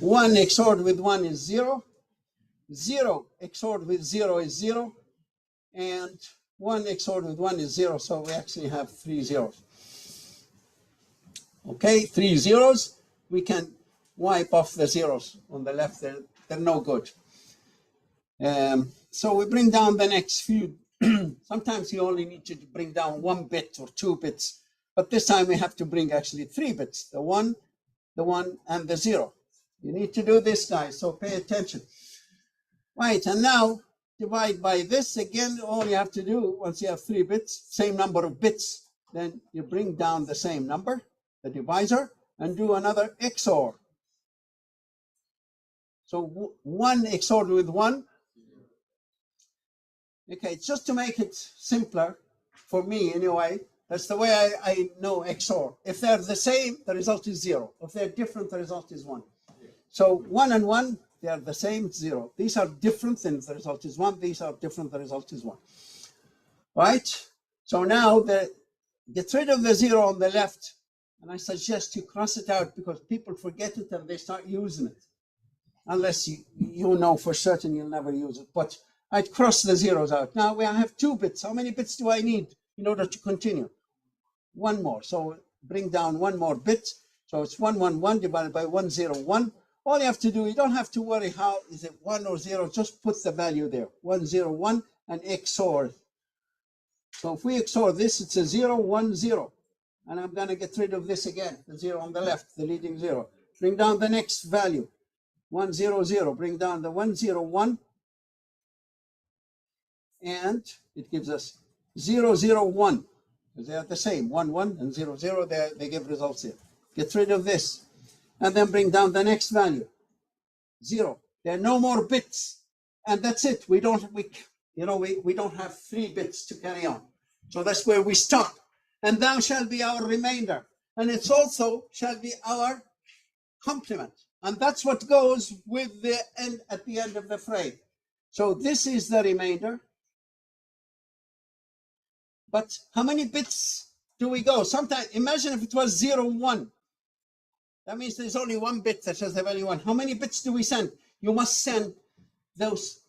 1 XORed with 1 is 0. 0 XORed with 0 is 0. And 1 XORed with 1 is 0. So we actually have 3 zeros. Okay, 3 zeros, we can wipe off the zeros on the left, they're no good. So we bring down the next few. Sometimes you only need to bring down 1 bit or 2 bits, but this time we have to bring actually 3 bits, the 1, and the 0. You need to do this, guys, so pay attention. Right, and now divide by this. Again, all you have to do, once you have 3 bits, same number of bits, then you bring down the same number, the divisor, and do another XOR. So 1 XORed with 1. Okay, just to make it simpler, for me anyway, that's the way I know XOR. If they're the same, the result is 0. If they're different, the result is 1. So 1 and 1, they are the same, it's 0. These are different, then the result is 1. These are different, the result is 1. Right? So now get rid of the 0 on the left, and I suggest you cross it out because people forget it and they start using it. Unless you know for certain you'll never use it. But I'd cross the zeros out. Now we have 2 bits. How many bits do I need in order to continue? 1 more. So bring down 1 more bit. So it's 111 divided by 101. All you have to do, you don't have to worry how is it 1 or 0. Just put the value there. 101 and XOR. So if we XOR this, it's a 0, 1, 0. And I'm going to get rid of this again, the 0 on the left, the leading 0. Bring down the next value. 100, bring down the 101, and it gives us 001, because they are the same, 11 and 00, they give results here. Get rid of this, and then bring down the next value, 0. There are no more bits, and that's it. We don't have 3 bits to carry on. So that's where we stop. And thou shall be our remainder, and it's also shall be our complement. And that's what goes with the end at the end of the frame. So this is the remainder. But how many bits do we go? Sometimes, imagine if it was 0, 1. That means there's only 1 bit that has the value 1. How many bits do we send? You must send those.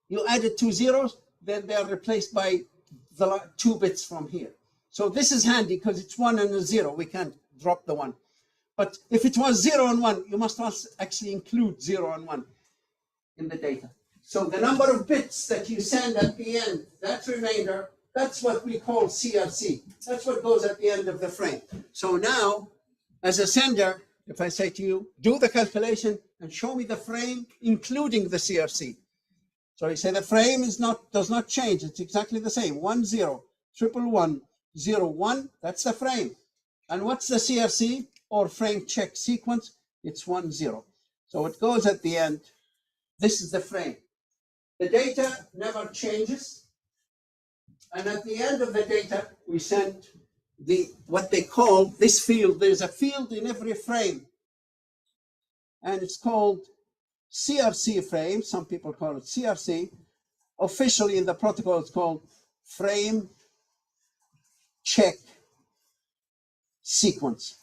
You added 2 zeros, then they are replaced by the 2 bits from here. So this is handy because it's 1 and a 0. We can't drop the 1. But if it was 0 and 1, you must also actually include 0 and 1 in the data. So the number of bits that you send at the end, that remainder, that's what we call CRC. That's what goes at the end of the frame. So now, as a sender, if I say to you, do the calculation and show me the frame, including the CRC. So you say the frame does not change. It's exactly the same. 10, 111, 01. That's the frame. And what's the CRC? Or frame check sequence, it's 10. So it goes at the end. This is the frame. The data never changes. And at the end of the data, we send what they call this field. There's a field in every frame. And it's called CRC frame. Some people call it CRC. Officially in the protocol, it's called frame check sequence.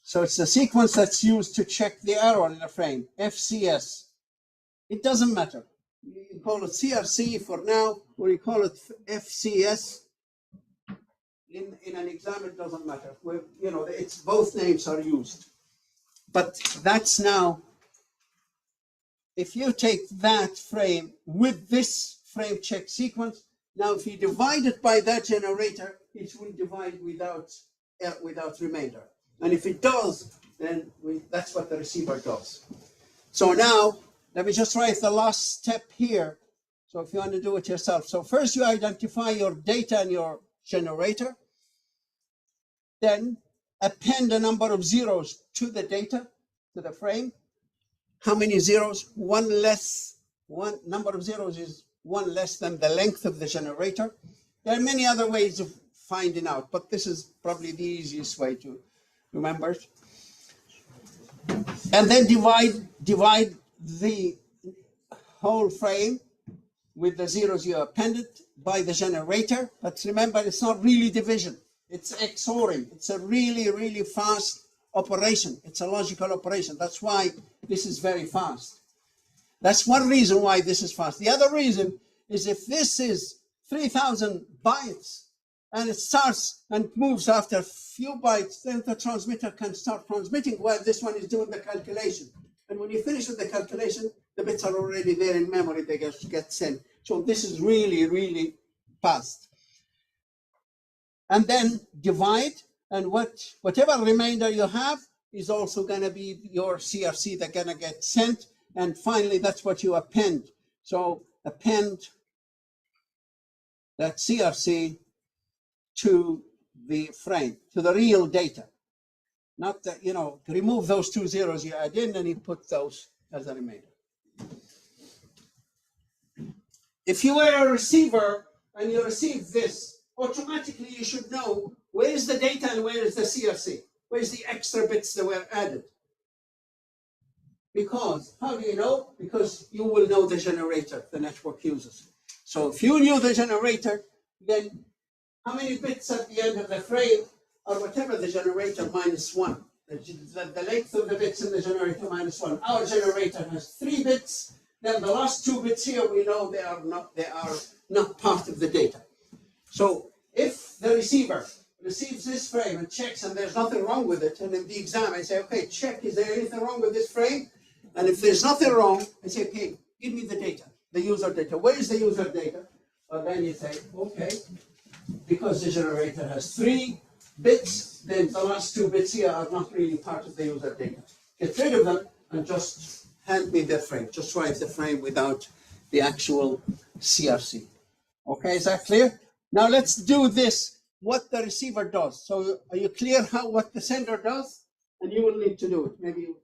So it's the sequence that's used to check the error in a frame, FCS. It doesn't matter. You call it CRC for now, or you call it FCS. In an exam, it doesn't matter. It's both names are used. But that's now, if you take that frame with this frame check sequence, now if you divide it by that generator, it will divide without remainder. And if it does, then that's what the receiver does. So now, let me just write the last step here. So if you want to do it yourself. So first you identify your data and your generator. Then append a number of zeros to the data, to the frame. How many zeros? One number of zeros is 1 less than the length of the generator. There are many other ways of finding out, but this is probably the easiest way to remember. And then divide the whole frame with the zeros you appended by the generator. But remember, it's not really division. It's XORing. It's a really, really fast operation. It's a logical operation. That's why this is very fast. That's one reason why this is fast. The other reason is if this is 3,000 bytes, and it starts and moves after a few bytes, then the transmitter can start transmitting while this one is doing the calculation. And when you finish with the calculation, the bits are already there in memory, they get sent. So this is really, really fast. And then divide, and whatever remainder you have is also going to be your CRC that's going to get sent. And finally, that's what you append. So append that CRC to the frame, to the real data. Not that, remove those 2 zeros you add in and you put those as a remainder. If you were a receiver and you receive this, automatically you should know where is the data and where is the CRC, where is the extra bits that were added. Because, how do you know? Because you will know the generator the network uses. So if you knew the generator, then how many bits at the end of the frame, or whatever the generator, -1. The length of the bits in the generator -1. Our generator has 3 bits. Then the last 2 bits here, we know they are not part of the data. So if the receiver receives this frame and checks and there's nothing wrong with it, and in the exam I say, okay, check, is there anything wrong with this frame? And if there's nothing wrong, I say, okay, give me the data, the user data. Where is the user data? Well, then you say, okay, because the generator has 3 bits, then the last 2 bits here are not really part of the user data. Get rid of them and just hand me the frame. Just write the frame without the actual CRC. Okay, is that clear? Now let's do this, what the receiver does. So are you clear what the sender does? And you will need to do it. Maybe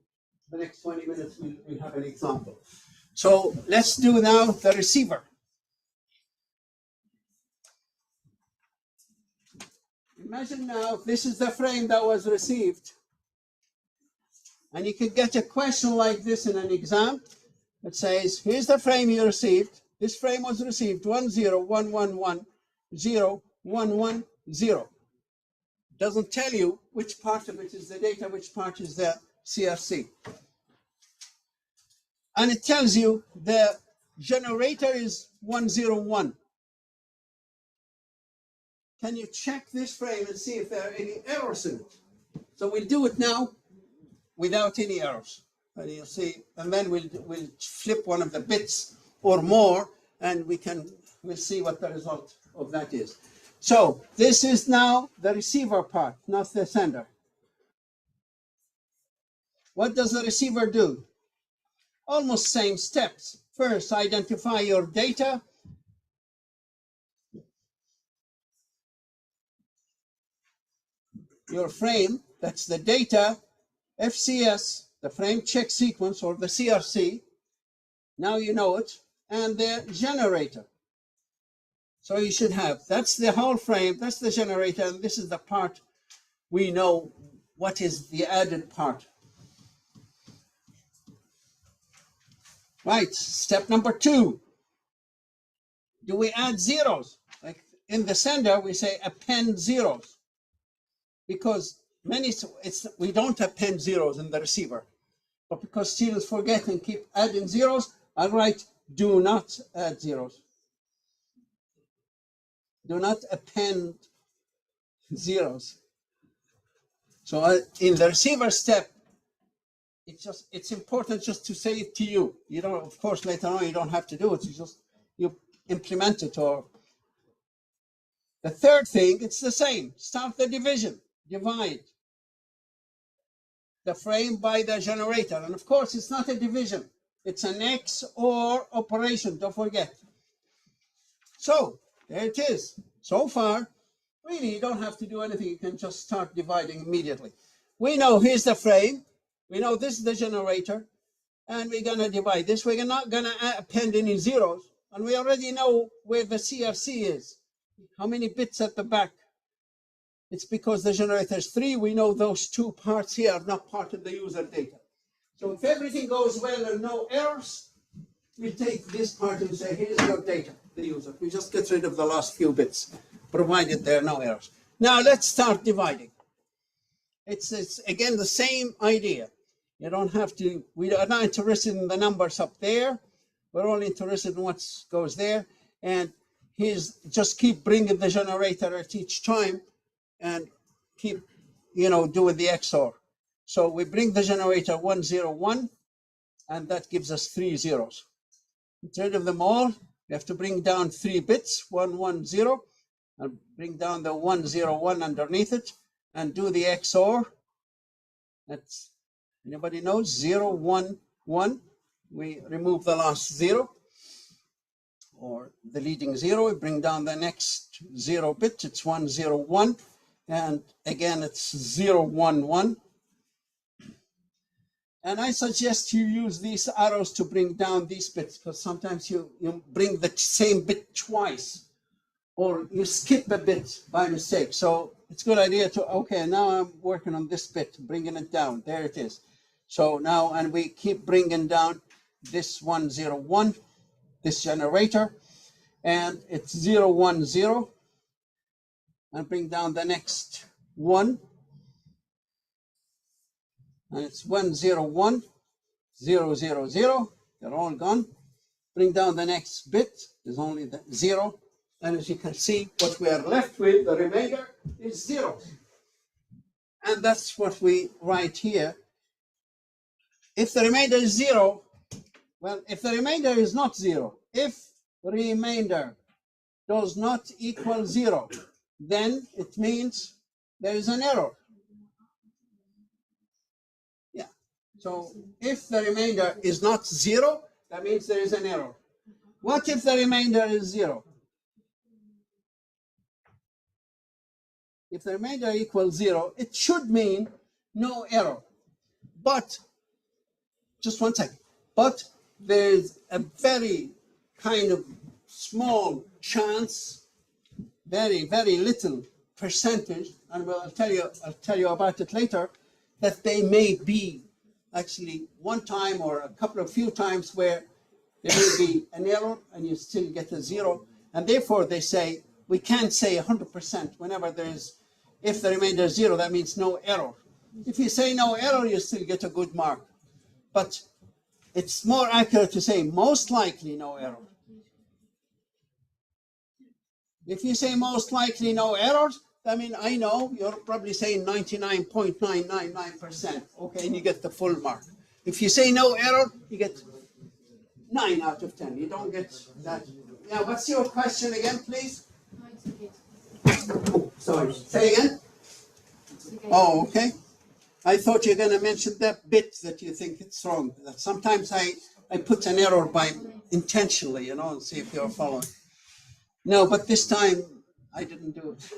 the next 20 minutes we'll have an example. So let's do now the receiver. Imagine now this is the frame that was received. And you could get a question like this in an exam. It says, here's the frame you received. This frame was received 1011101110. Doesn't tell you which part of it is the data, which part is the CRC. And it tells you the generator is 101. Can you check this frame and see if there are any errors in it? So we'll do it now without any errors. And you'll see, and then we'll flip one of the bits or more, and we'll see what the result of that is. So this is now the receiver part, not the sender. What does the receiver do? Almost same steps. First, identify your data. Your frame, that's the data, FCS, the frame check sequence, or the CRC. Now you know it. And the generator. So you should have, that's the whole frame, that's the generator, and this is the part we know what is the added part. Right, step number 2. Do we add zeros? Like in the sender, we say append zeros. Because we don't append zeros in the receiver. But because students forget and keep adding zeros, I write do not add zeros. Do not append zeros. So in the receiver step, it's important just to say it to you. You don't, of course, later on you don't have to do it. You implement it. Or the third thing, it's the same. Start the division. Divide the frame by the generator. And of course, it's not a division. It's an XOR operation. Don't forget. So there it is. So far, really, you don't have to do anything. You can just start dividing immediately. We know here's the frame. We know this is the generator. And we're going to divide this. We're not going to append any zeros. And we already know where the CRC is. How many bits at the back? It's because the generator is 3. We know those 2 parts here are not part of the user data. So if everything goes well and no errors, we take this part and say, here's your data, the user. We just get rid of the last few bits, provided there are no errors. Now let's start dividing. It's again the same idea. You don't have to, we are not interested in the numbers up there. We're only interested in what goes there. And he's just keep bringing the generator at each time and keep, doing the XOR. So we bring the generator 101, and that gives us 3 zeros. Get rid of them all. We have to bring down 3 bits, 110, and bring down the 101 underneath it, and do the XOR. That's, anybody knows? 0, 1, 1. We remove the last 0, or the leading 0. We bring down the next 0 bit. It's 101. And again, it's 011. And I suggest you use these arrows to bring down these bits, because sometimes you bring the same bit twice, or you skip a bit by mistake. So it's a good idea to, okay, now I'm working on this bit, bringing it down. There it is. So now, and we keep bringing down this 101, this generator, and it's 010. And bring down the next 1, and it's 101, 000. They're all gone. Bring down the next bit. There's only the 0, and as you can see, what we are left with, the remainder, is 0. And that's what we write here. If the remainder is 0, well, if the remainder is not 0, if remainder does not equal 0, then it means there is an error. Yeah. So if the remainder is not 0, that means there is an error. What if the remainder is 0? If the remainder equals 0, it should mean no error. But, just one second, but there's a very kind of small chance, very, very little percentage, and I'll tell you about it later, that they may be actually one time or a couple of few times where there may be an error and you still get a 0. And therefore they say, we can't say 100% whenever if the remainder is 0, that means no error. If you say no error, you still get a good mark. But it's more accurate to say most likely no error. If you say most likely no errors, I mean, I know you're probably saying 99.999%. Okay, and you get the full mark. If you say no error, you get 9 out of 10. You don't get that. Yeah, what's your question again, please? Oh, sorry. Say again? Oh, okay. I thought you were going to mention that bit that you think it's wrong. That sometimes I put an error by intentionally, and see if you're following. No, but this time I didn't do it.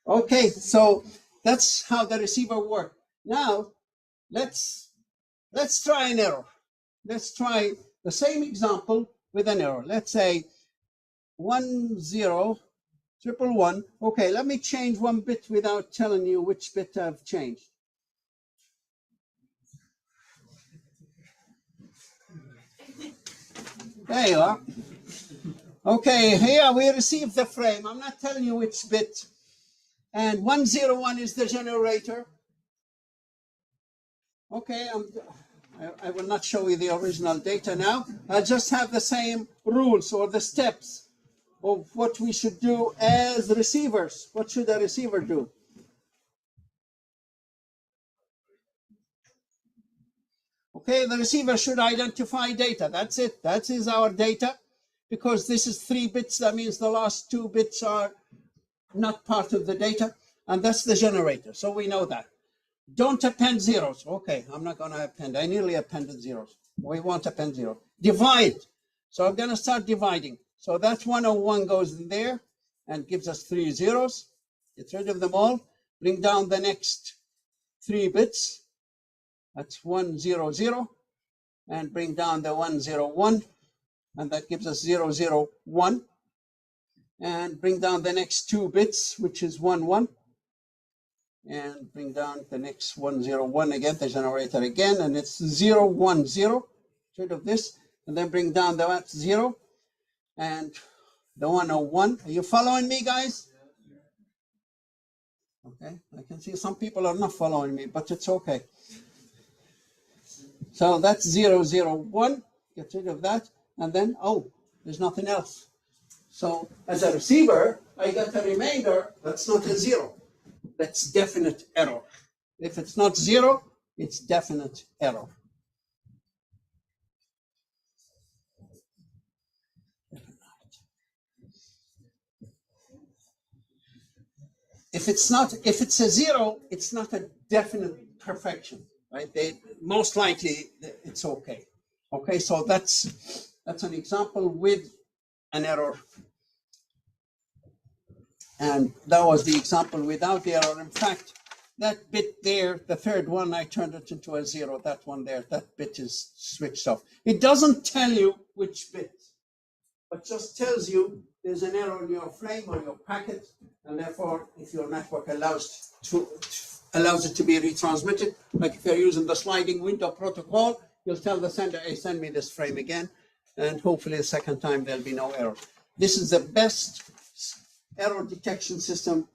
Okay, so that's how the receiver works. Now, let's try an error. Let's try the same example with an error. Let's say 101111. Okay, let me change one bit without telling you which bit I've changed. There you are. Okay, here we received the frame. I'm not telling you which bit. And 101 is the generator. Okay, I will not show you the original data now. I'll just have the same rules or the steps of what we should do as receivers. What should a receiver do? Okay, the receiver should identify data. That's it. That is our data. Because this is 3 bits, that means the last 2 bits are not part of the data. And that's the generator. So we know that. Don't append zeros. Okay, I'm not going to append. I nearly appended zeros. We won't append zero. Divide. So I'm going to start dividing. So that 101 goes in there and gives us 3 zeros. Get rid of them all. Bring down the next 3 bits. That's 100. And bring down the 101. And that gives us 001. And bring down the next 2 bits, which is 11. And bring down the next 101 again, the generator again, and it's 010. Get rid of this, and then bring down the 0 and the 101. Are you following me, guys? Okay, I can see some people are not following me, but it's okay. So that's 001. Get rid of that, and then there's nothing else. So as a receiver, I got a remainder that's not a zero. That's definite error. If it's not zero, it's definite error. If it's a zero, it's not a definite perfection, right? Most likely it's okay. Okay, so that's an example with an error. And that was the example without the error. In fact, that bit there, the third one, I turned it into a zero. That one there, that bit is switched off. It doesn't tell you which bit, but just tells you there's an error in your frame or your packet, and therefore, if your network allows it to be retransmitted, like if you're using the sliding window protocol, you'll tell the sender, hey, send me this frame again, and hopefully the second time there'll be no error. This is the best error detection system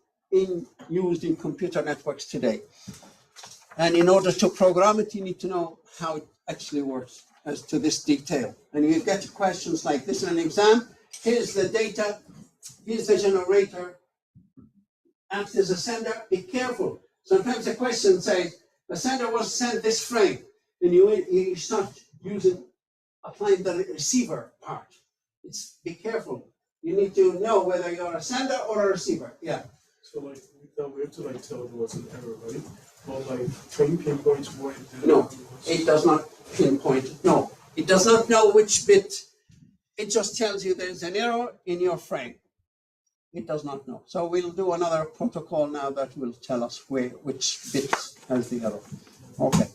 used in computer networks today. And in order to program it, you need to know how it actually works as to this detail. And you get questions like this in an exam. Here's the data, here's the generator, act as a sender, be careful. Sometimes the question says, the sender was sent this frame, and you start applying the receiver part. Be careful. You need to know whether you're a sender or a receiver. Yeah. So like we have to like tell it was an error, right? Well, like can you pinpoint where No, it does not pinpoint. No, it does not know which bit. It just tells you there's an error in your frame. It does not know. So we'll do another protocol now that will tell us which bit has the error. Okay.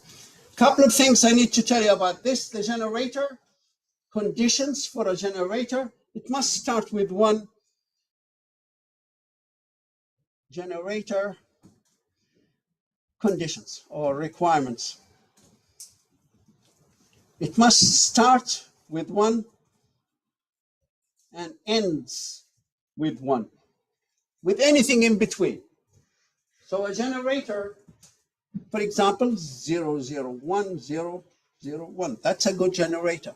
Couple of things I need to tell you about this. The generator, conditions for a generator. It must start with one generator conditions or requirements. It must start with one and ends with one, with anything in between. So a generator, for example, 001001, that's a good generator.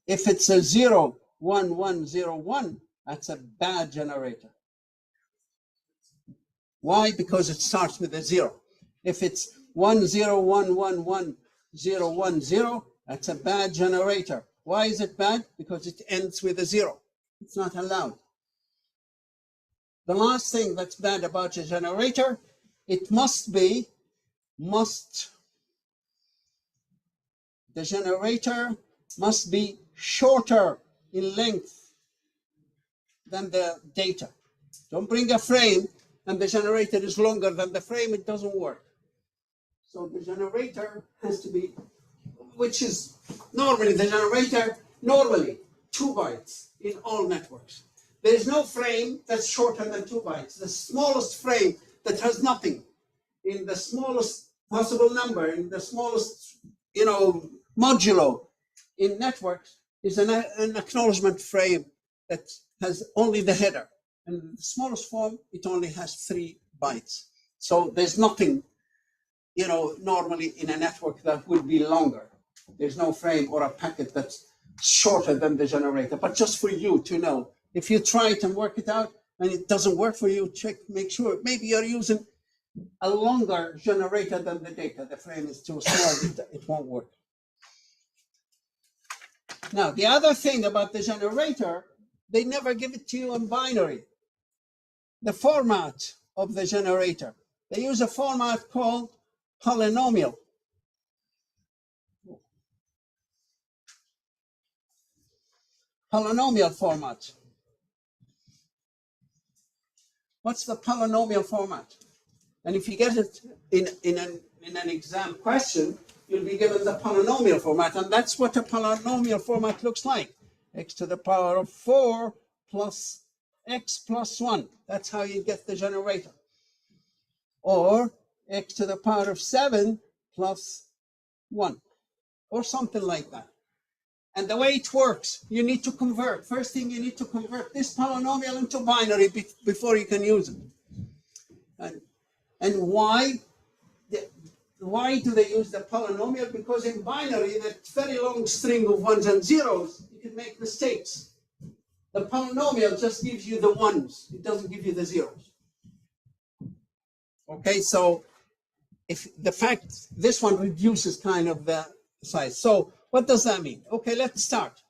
If it's a 01101, that's a bad generator. Why? Because it starts with a zero. If it's 101111010, that's a bad generator. Why is it bad? Because it ends with a zero. It's not allowed. The last thing that's bad about a generator, it the generator must be shorter in length than the data. Don't bring a frame and the generator is longer than the frame, it doesn't work. So the generator has to be, which is normally the generator, 2 bytes in all networks. There is no frame that's shorter than 2 bytes. The smallest frame that has nothing in the smallest possible number, in the smallest, modulo in networks is an acknowledgement frame that has only the header. And the smallest form, it only has 3 bytes. So there's nothing, normally in a network that would be longer. There's no frame or a packet that's shorter than the generator. But just for you to know, if you try it and work it out and it doesn't work for you, make sure. Maybe you're using a longer generator than the data. The frame is too small, it won't work. Now, the other thing about the generator, they never give it to you in binary. The format of the generator. They use a format called polynomial. Polynomial format. What's the polynomial format? And if you get it in an exam question, you'll be given the polynomial format, and that's what a polynomial format looks like. X to the power of 4 plus x plus 1. That's how you get the generator. Or x to the power of 7 plus 1, or something like that. And the way it works, you need to convert. First thing, you need to convert this polynomial into binary before you can use it. And why? Why do they use the polynomial? Because in binary, that very long string of ones and zeros, you can make mistakes. The polynomial just gives you the ones. It doesn't give you the zeros. Okay, so if the fact this one reduces kind of the size. So what does that mean? Okay, let's start.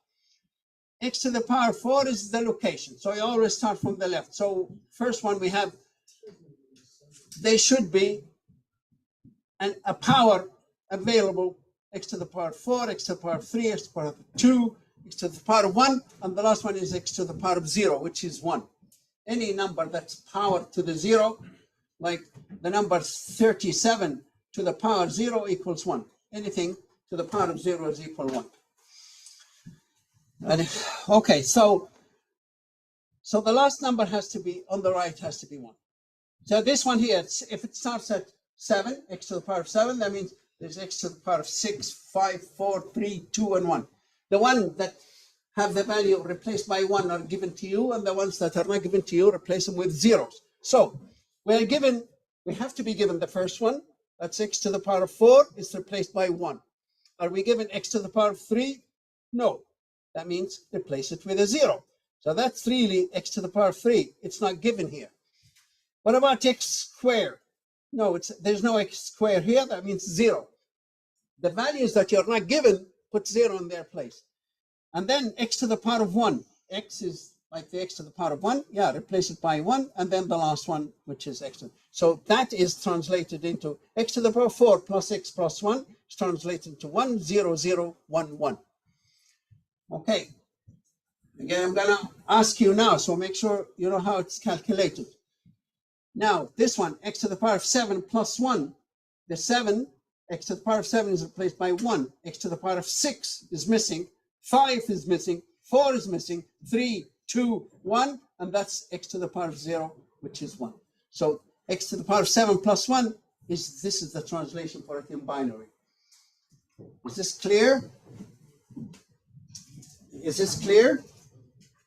X to the power 4 is the location. So you always start from the left. So first one we have, they should be a power available, x to the power 4, x to the power 3, x to the power 2, x to the power 1, and the last one is x to the power of 0, which is 1. Any number that's power to the 0, like the number 37 to the power 0 equals 1. Anything to the power of 0 is equal 1. And okay, so the last number has to be on the right, has to be 1. So this one here, if it starts at 7, x to the power of 7, that means there's x to the power of 6, 5, 4, 3, 2, and 1. The one that have the value replaced by 1 are given to you, and the ones that are not given to you, replace them with zeros. So we have to be given the first one, that's x to the power of 4, is replaced by 1. Are we given x to the power of 3? No. That means replace it with a 0. So that's really x to the power of 3. It's not given here. What about x squared? No, there's no x squared here. That means 0. The values that you're not given, put 0 in their place. And then x to the power of 1. X is like the x to the power of 1. Yeah, replace it by 1. And then the last one, which is x. So that is translated into x to the power of 4 plus x plus 1 is translated into 1, 0, 0, 1, 1. Okay. Again, I'm going to ask you now, so make sure you know how it's calculated. Now, this one, x to the power of 7 plus 1, the 7, x to the power of 7 is replaced by 1. X to the power of 6 is missing. 5 is missing. 4 is missing. 3, 2, 1, and that's x to the power of 0, which is 1. So x to the power of 7 plus 1 this is the translation for it in binary. Is this clear? Is this clear?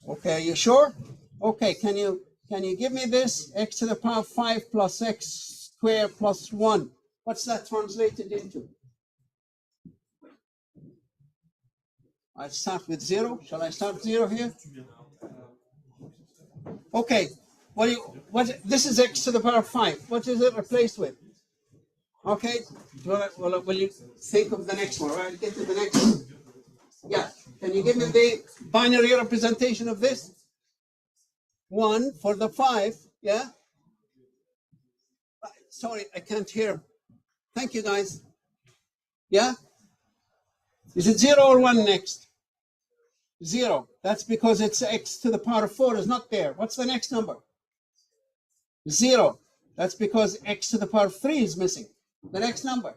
Okay, are you sure? Okay, can you give me this? X to the power of 5 plus x squared plus 1. What's that translated into? I'll start with 0. Shall I start 0 here? Okay, this is x to the power of 5. What is it replaced with? Okay, well, will you think of the next one, right? Get to the next one. Yeah, can you give me the binary representation of this? 1 for the 5, yeah? Sorry, I can't hear. Thank you, guys. Yeah? Is it 0 or 1 next? 0. That's because it's x to the power of 4 is not there. What's the next number? 0. That's because x to the power of 3 is missing. The next number.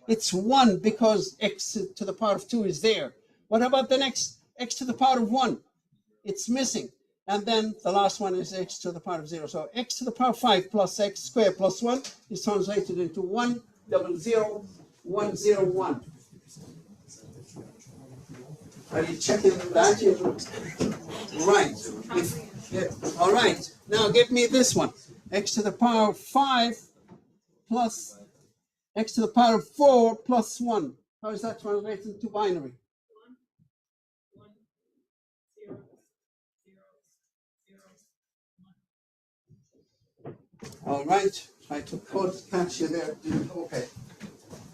It's 1 because x to the power of 2 is there. What about the next? X to the power of 1. It's missing. And then the last one is x to the power of 0. So x to the power of 5 plus x squared plus 1 is translated into 1, 0, 0, 1, 0, 1. Are you checking that? Right. All right. Now give me this one. X to the power of 5 plus x to the power of 4 plus 1. How is that translated into binary? 1, 0, 0, 0, 1. All right. Try to catch you there. Okay.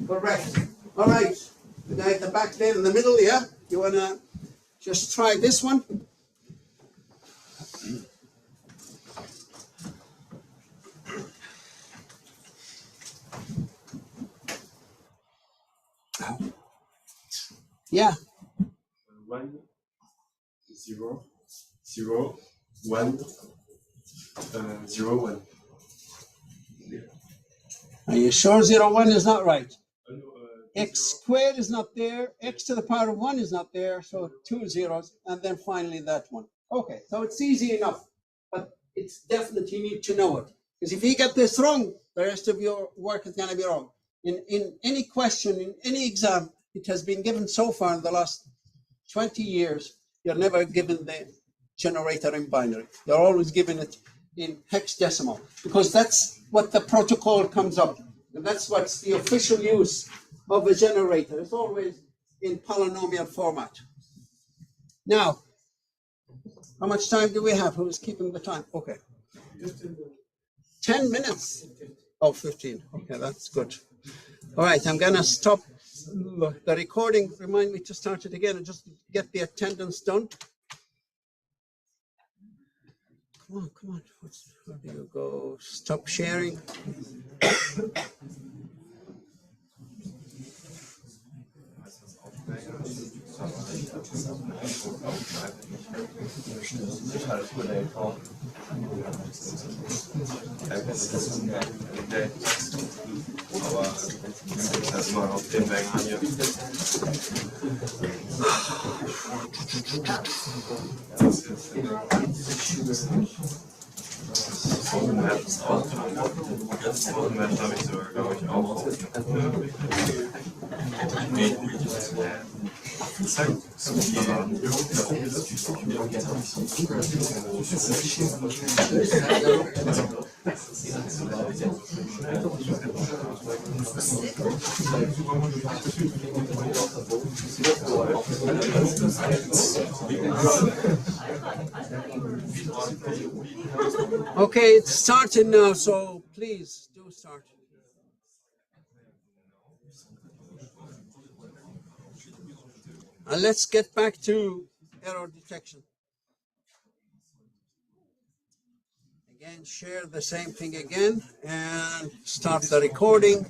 Correct. All right. The guy at the back there in the middle, yeah? You want to just try this one? Yeah. 1, 0, 0, 1, 0, 1. Are you sure 0, 1 is not right? X squared is not there. X to the power of 1 is not there. So 2 zeros. And then finally that one. Okay. So it's easy enough. But it's definitely you need to know it. Because if you get this wrong, the rest of your work is going to be wrong. In any question, in any exam, it has been given so far in the last 20 years, you're never given the generator in binary. You're always given it in hexadecimal because that's what the protocol comes up. And that's what's the official use of a generator. It's always in polynomial format. Now, how much time do we have? Who's keeping the time? Okay. 10 minutes. Oh, 15. Okay, that's good. All right, I'm going to stop the recording. Remind me to start it again and just get the attendance done. Come on. How do you go? Stop sharing. Okay, it's starting now, so please do start. And let's get back to error detection. Again, share the same thing again and start the recording.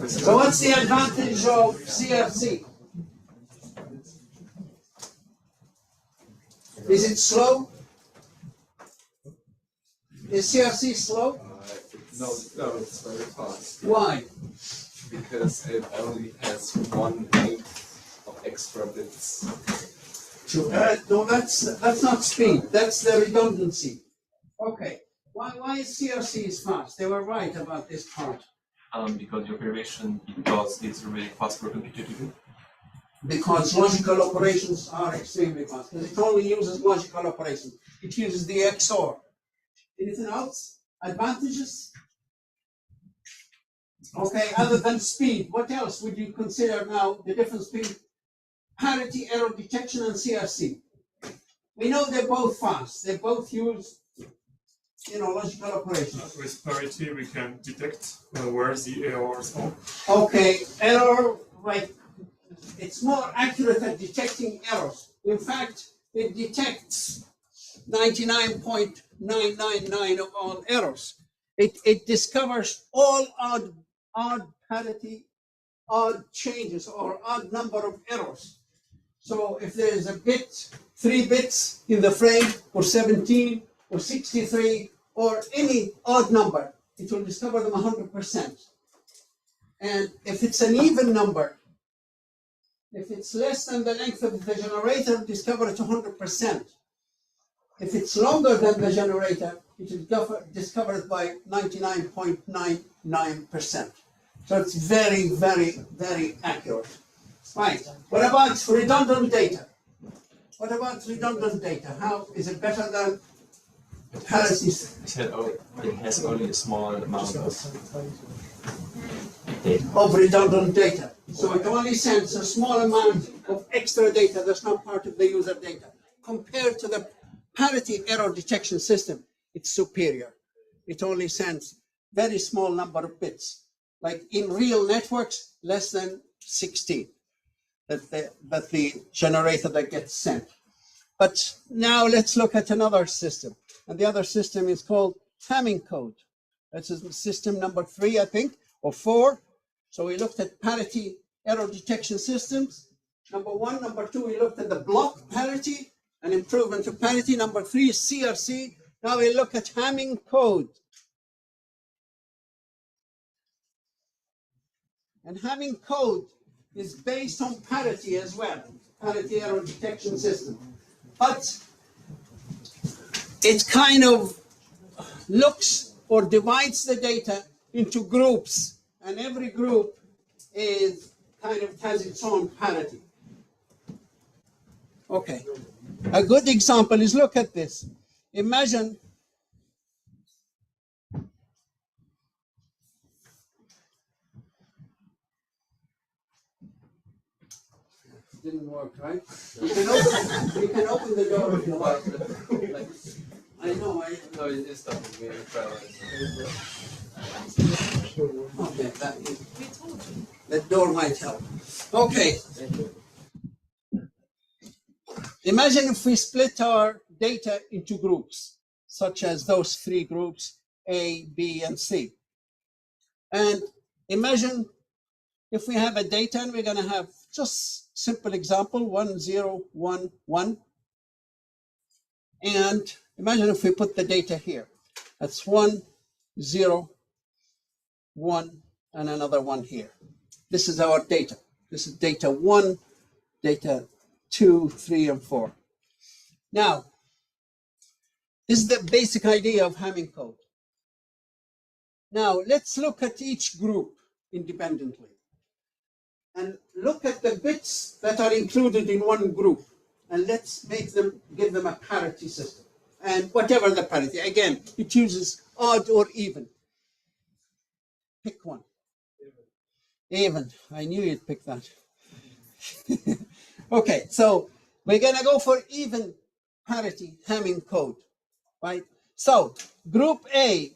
So what's the advantage of CRC? Is it slow? Is CRC slow? No, it's very fast. Why? Because it only has 1/8 of extra bits. No, that's not speed. That's the redundancy. Okay. Why is CRC is fast? They were right about this part. Because your operation it's really fast for a computer to do. Because logical operations are extremely fast. Because it only uses logical operations. It uses the XOR. Anything else? Advantages? Okay, other than speed, what else would you consider now the difference between parity, error detection, and CRC? We know they're both fast. They both use, logical operations. With parity, we can detect where the errors are. Okay, error, right. It's more accurate at detecting errors. In fact, it detects 99.999 of all errors. It discovers all odd parity, odd changes, or odd number of errors. So if there is a bit, 3 bits in the frame, or 17, or 63, or any odd number, it will discover them 100%. And if it's an even number, if it's less than the length of the generator, discover it 100%. If it's longer than the generator, it is discovered by 99.99%. So it's very, very, very accurate. Right. What about redundant data? What about redundant data? How is it better than parity? It has only a small amount of redundant data. So it only sends a small amount of extra data that's not part of the user data. Compared to the parity error detection system, it's superior. It only sends very small number of bits. Like in real networks, less than 16 that the generator that gets sent. But now let's look at another system. And the other system is called Hamming code. That's system number 3, I think, or 4. So we looked at parity error detection systems. Number 1, number 2, we looked at the block parity, an improvement to parity. Number 3 is CRC. Now we look at Hamming code. And Hamming code is based on parity as well, parity error detection system. But it kind of looks or divides the data into groups, and every group is kind of has its own parity. Okay, a good example is, look at this. Imagine didn't work, right? You can open the door if you want. I know, No, it's stopping. We try okay, that door might help. Okay. Imagine if we split our data into groups, such as those three groups, A, B, and C. And imagine if we have a data and we're going to have just simple example, 1, 0, 1, 1. And imagine if we put the data here. That's 1, 0, 1, and another 1 here. This is our data. This is data 1, data 2, 3, and 4. Now, this is the basic idea of Hamming code. Now, let's look at each group independently and look at the bits that are included in one group, and let's give them a parity system. And whatever the parity, again, it uses odd or even. Pick one. Even. I knew you'd pick that. Okay, so we're going to go for even parity Hamming code, right? So group A,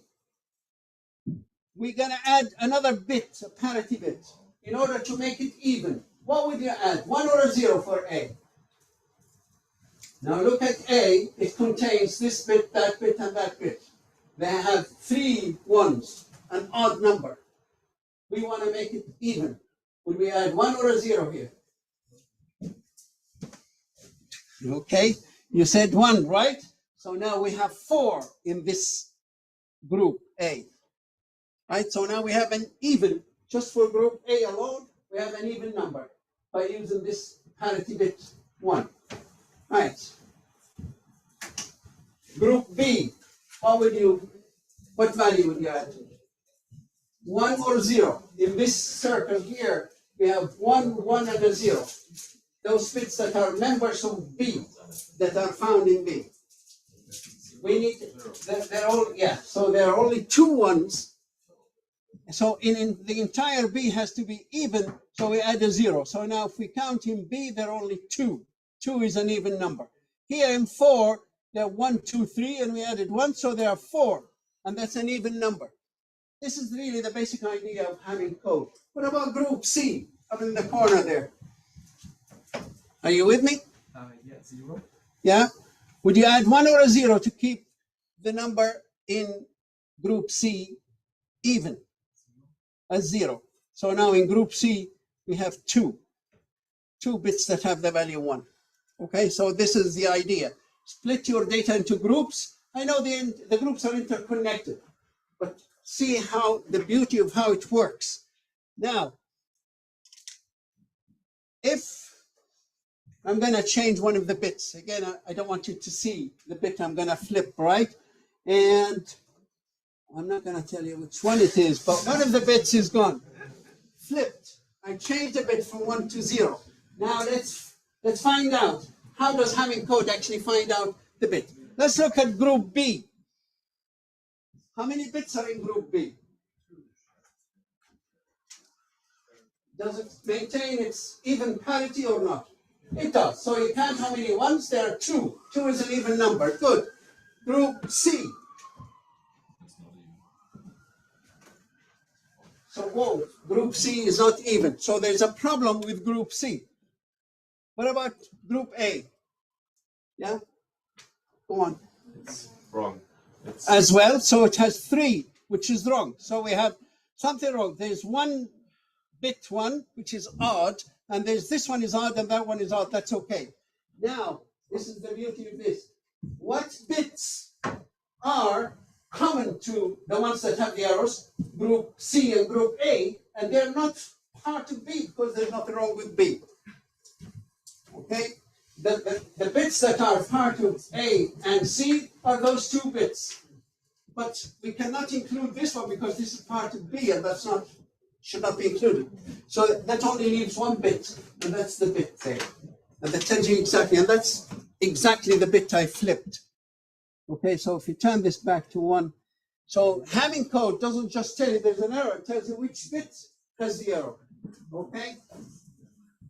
we're going to add another bit, a parity bit, in order to make it even. What would you add, 1 or a 0 for A? Now look at A, it contains this bit, that bit, and that bit. They have 3 1s, an odd number. We want to make it even. Would we add 1 or a 0 here? Okay, you said 1, right? So now we have 4 in this group A. Right, so now we have an even, just for group A alone, we have an even number by using this parity bit 1. Right. Group B, what value would you add? 1 or 0. In this circle here, we have 1, 1, and a 0. Those bits that are members of B, that are found in B. We need, so there are only 2 1s. So in the entire B has to be even, so we add a 0. So now if we count in B, there are only 2. 2 is an even number. Here in 4, there are 1, 2, 3, and we added 1, so there are 4, and that's an even number. This is really the basic idea of Hamming code. What about group C, up in the corner there? Are you with me? Yeah, 0. Yeah? Would you add 1 or a 0 to keep the number in group C even? A 0. So now in group C, we have 2 bits that have the value 1. Okay, so this is the idea. Split your data into groups. I know the groups are interconnected, but see how the beauty of how it works. Now, if I'm going to change one of the bits, again, I don't want you to see the bit I'm going to flip, right? And I'm not going to tell you which one it is, but one of the bits is gone. Flipped. I changed a bit from 1 to 0. Now let's find out, how does Hamming code actually find out the bit? Let's look at group B. How many bits are in group B? Does it maintain its even parity or not? It does. So you count how many ones? There are 2. 2 is an even number. Good. Group C. So, whoa, group C is not even. So there's a problem with group C. What about group A? Yeah? Go on. It's wrong. As well, so it has 3, which is wrong. So we have something wrong. There's one bit 1, which is odd, and there's this one is odd and that one is odd. That's okay. Now, this is the beauty of this. What bits are common to the ones that have the arrows, group C and group A, and they're not part of B because there's nothing wrong with B. Okay? The bits that are part of A and C are those two bits. But we cannot include this one because this is part of B and that's not, should not be included. So that only leaves one bit, and that's the bit there. And that tells you exactly, and that's exactly the bit I flipped. Okay, so if you turn this back to 1, so Hamming code doesn't just tell you there's an error, it tells you which bit has the error. Okay?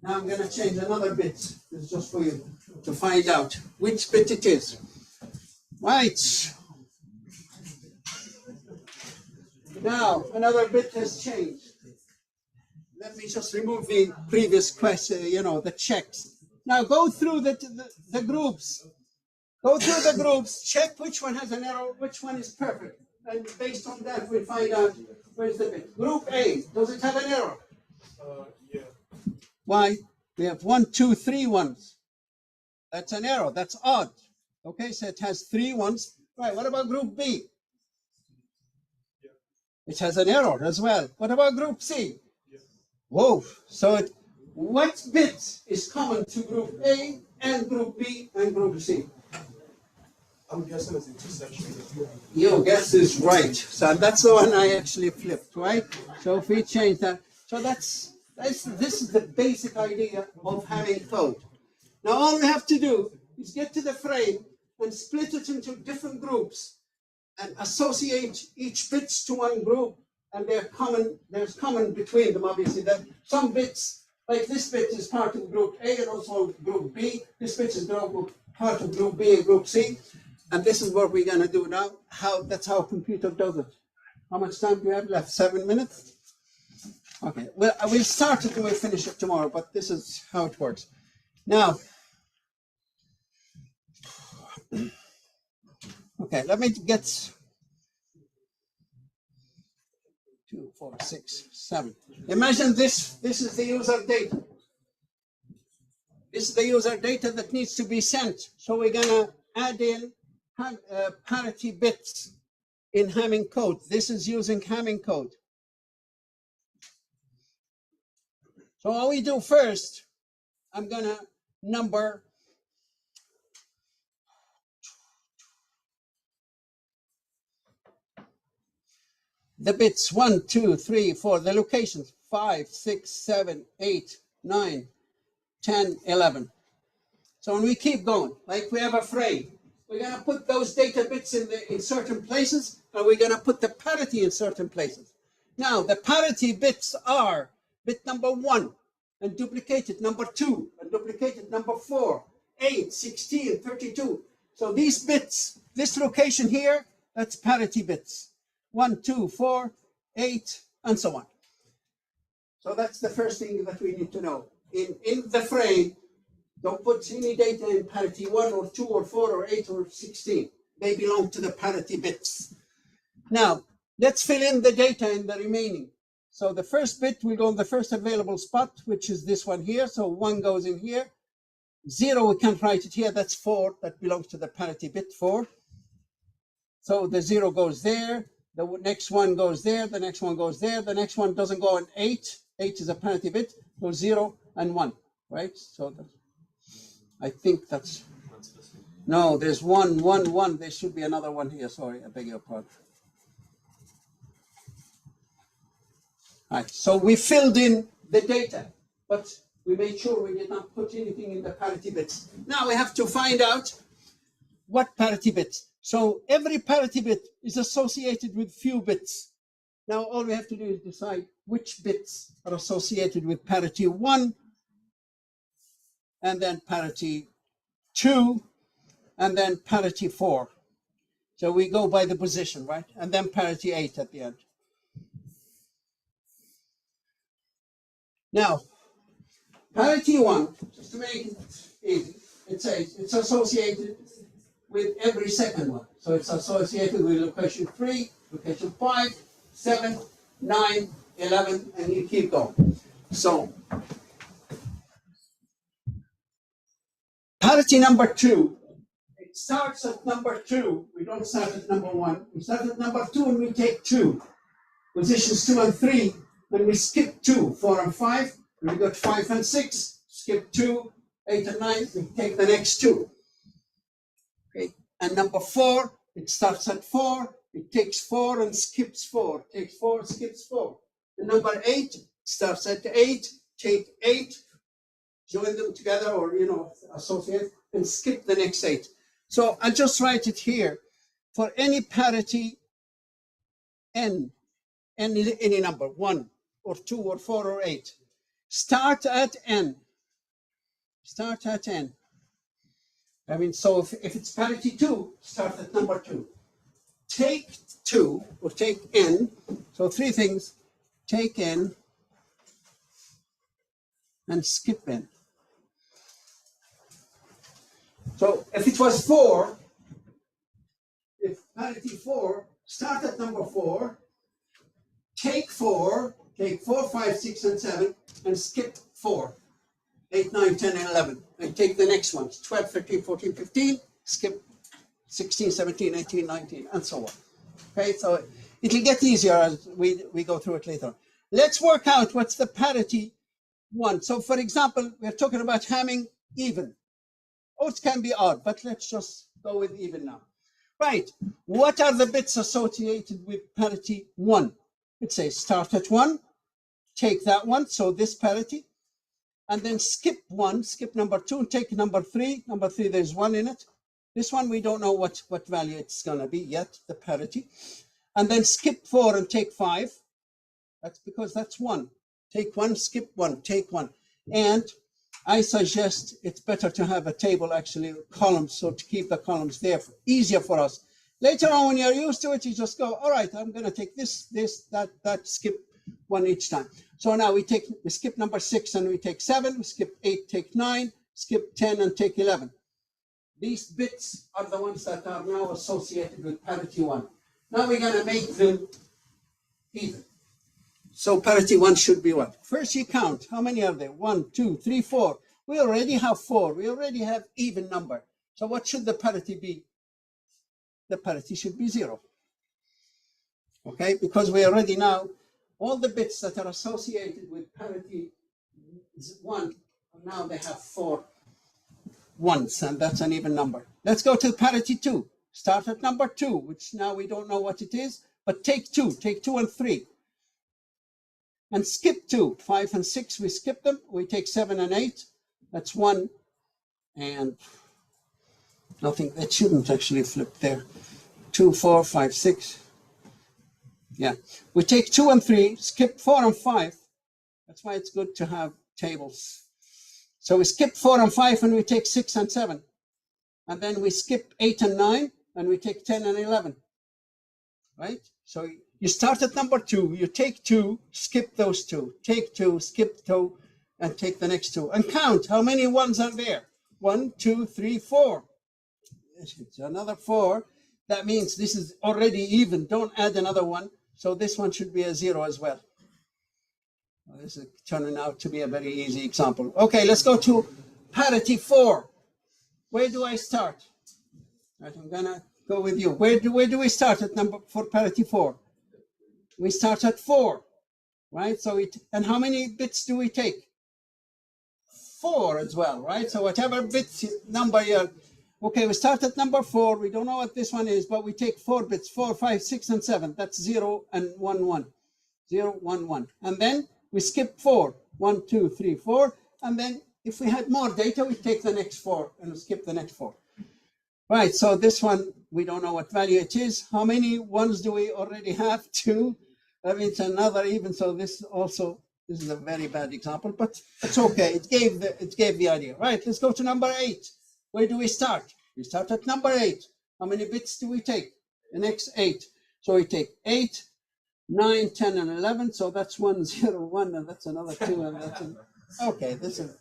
Now I'm going to change another bit. This is just for you to find out which bit it is. Right. Now another bit has changed. Let me just remove the previous question, the checks. Now go through the groups. Go through the groups, check which one has an error, which one is perfect. And based on that, we'll find out where's the bit. Group A, does it have an error? Yeah. Why? We have 1, 2, 3 ones. That's an error, that's odd. Okay, so it has 3 ones. Right, what about group B? Yeah. It has an error as well. What about group C? Yeah. Whoa, so what bit is common to group A and group B and group C? I'm guessing it's intersection. Your guess is right. So that's the one I actually flipped, right? So if we change that, so this is the basic idea of Hamming code. Now all we have to do is get to the frame and split it into different groups and associate each bits to one group, and there's common between them, obviously. That some bits, like this bit is part of group A and also group B. This bit is part of group B and group C. And this is what we're going to do now. That's how a computer does it. How much time do we have left? 7 minutes? Okay. Well, we'll start it and we'll finish it tomorrow, but this is how it works. Now, okay, let me get 2, 4, 6, 7. Imagine this is the user data. This is the user data that needs to be sent. So we're going to add in parity bits in Hamming code. This is using Hamming code. So all we do first, I'm going to number the bits 1, 2, 3, 4, the locations 5, 6, 7, 8, 9, 10, 11. So when we keep going, like we have a frame, we're going to put those data bits in certain places, and we're going to put the parity in certain places. Now, the parity bits are bit number 1, and duplicated number 2, and duplicated number 4, 8, 16, 32. So these bits, this location here, that's parity bits. 1, 2, 4, 8, and so on. So that's the first thing that we need to know. In the frame, don't put any data in parity 1 or 2 or 4 or 8 or 16. They belong to the parity bits. Now, let's fill in the data in the remaining. So the first bit will go in the first available spot, which is this one here. So 1 goes in here. 0, we can't write it here. That's 4. That belongs to the parity bit 4. So the 0 goes there. The next one goes there. The next one goes there. The next one doesn't go in 8. 8 is a parity bit. So 0 and 1, right? So I think that's, no, there's 1, 1, 1. There should be another one here. Sorry, I beg your pardon. All right, so we filled in the data, but we made sure we did not put anything in the parity bits. Now we have to find out what parity bits. So every parity bit is associated with few bits. Now all we have to do is decide which bits are associated with parity 1, and then parity 2, and then parity 4. So we go by the position, right? And then parity 8 at the end. Now, parity 1, just to make it easy, it says it's associated with every second one. So it's associated with location 3, location 5, 7, 9, 11, and you keep going. So, parity number 2, it starts at number 2. We don't start at number 1. We start at number 2 and we take 2. Positions 2 and 3 and we skip 2, 4 and 5, and we got 5 and 6, skip 2, 8 and 9, we take the next 2. Okay, and number 4, it starts at 4, it takes 4 and skips 4, takes 4, skips 4. And number 8 starts at 8, take 8, join them together or, associate, and skip the next 8. So I'll just write it here. For any parity n, any number, 1 or 2 or 4 or 8, start at n. Start at n. I mean, so if it's parity 2, start at number 2. Take 2 or take n. So 3 things. Take n and skip n. So if it was 4, if parity 4, start at number 4, take 4, 5, 6, and 7, and skip 4, 8, 9, 10, and 11, and take the next ones, 12, 13, 14, 15, skip 16, 17, 18, 19, and so on. Okay, so it'll get easier as we go through it later on. Let's work out what's the parity 1. So for example, we're talking about Hamming even. It can be odd, but let's just go with even now. Right, what are the bits associated with parity 1? It says start at 1, take that one, so this parity, and then skip 1, skip number 2, and take number 3. Number 3, there's 1 in it. This one, we don't know what value it's going to be yet, the parity. And then skip 4 and take 5. That's because that's 1. Take 1, skip 1, take 1. And I suggest it's better to have a table, actually, columns, so to keep the columns there, easier for us. Later on, when you're used to it, you just go, all right, I'm going to take this, that, skip 1 each time. So now we skip number 6 and we take 7, we skip 8, take 9, skip 10 and take 11. These bits are the ones that are now associated with parity 1. Now we're going to make them even. So parity 1 should be what? First you count. How many are there? 1, 2, 3, 4. We already have 4. We already have even number. So what should the parity be? The parity should be 0. Okay, because we already know all the bits that are associated with parity 1, now they have 4 ones, and that's an even number. Let's go to parity 2. Start at number 2, which now we don't know what it is, but take 2 and 3. And skip 2, 5 and 6, we skip them. We take 7 and 8. That's 1 and nothing. That shouldn't actually flip there. 2, 4, 5, 6. Yeah. We take 2 and 3, skip 4 and 5. That's why it's good to have tables. So we skip 4 and 5 and we take 6 and 7. And then we skip 8 and 9 and we take 10 and 11. Right? So you start at number 2, you take 2, skip those 2, take 2, skip 2, and take the next 2. And count how many ones are there. 1, 2, 3, 4. It's another 4. That means this is already even. Don't add another one. So this one should be a 0 as well. This is turning out to be a very easy example. Okay, let's go to parity 4. Where do I start? Right, I'm gonna go with you. Where do we start at for parity 4? We start at 4, right? So and how many bits do we take? 4 as well, right? So whatever bits number you're, okay, we start at number 4. We don't know what this one is, but we take 4 bits, 4, 5, 6, and 7. That's 0 and 1, 1. 0, 1, 1. And then we skip 4, 1, 2, 3, 4. And then if we had more data, we take the next 4 and we skip the next 4. Right, so this one, we don't know what value it is. How many ones do we already have? 2. I mean, it's another even, so this is a very bad example, but it's okay. It gave the idea. Right, let's go to number 8. Where do we start? We start at number 8. How many bits do we take? The next 8. So we take 8, 9, 10, and 11. So that's 1, 0, 1, and that's another 2, and that's okay. This is.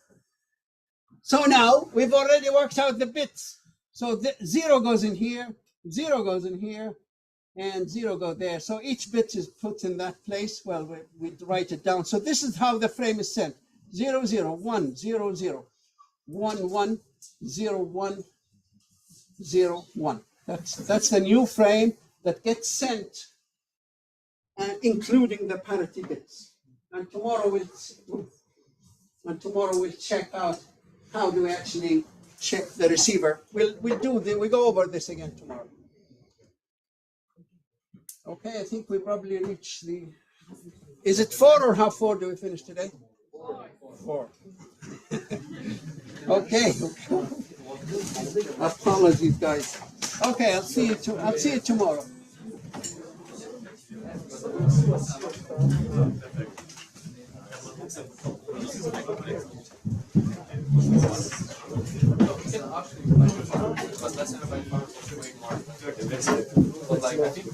So now we've already worked out the bits. So the 0 goes in here, 0 goes in here, and 0 goes there. So each bit is put in that place. Well, we write it down. So this is how the frame is sent. 0, 0, 1, 0, 0, 1, 1, 0, 1, 0, 1. That's the new frame that gets sent, including the parity bits. And tomorrow we'll check out how do we actually check the receiver. We'll go over this again tomorrow. Okay, I think we probably reached the. Is it 4 or half 4 do we finish today? 4. Okay. Apologies, guys. Okay, I'll see you tomorrow. But that's in a way more. But like I think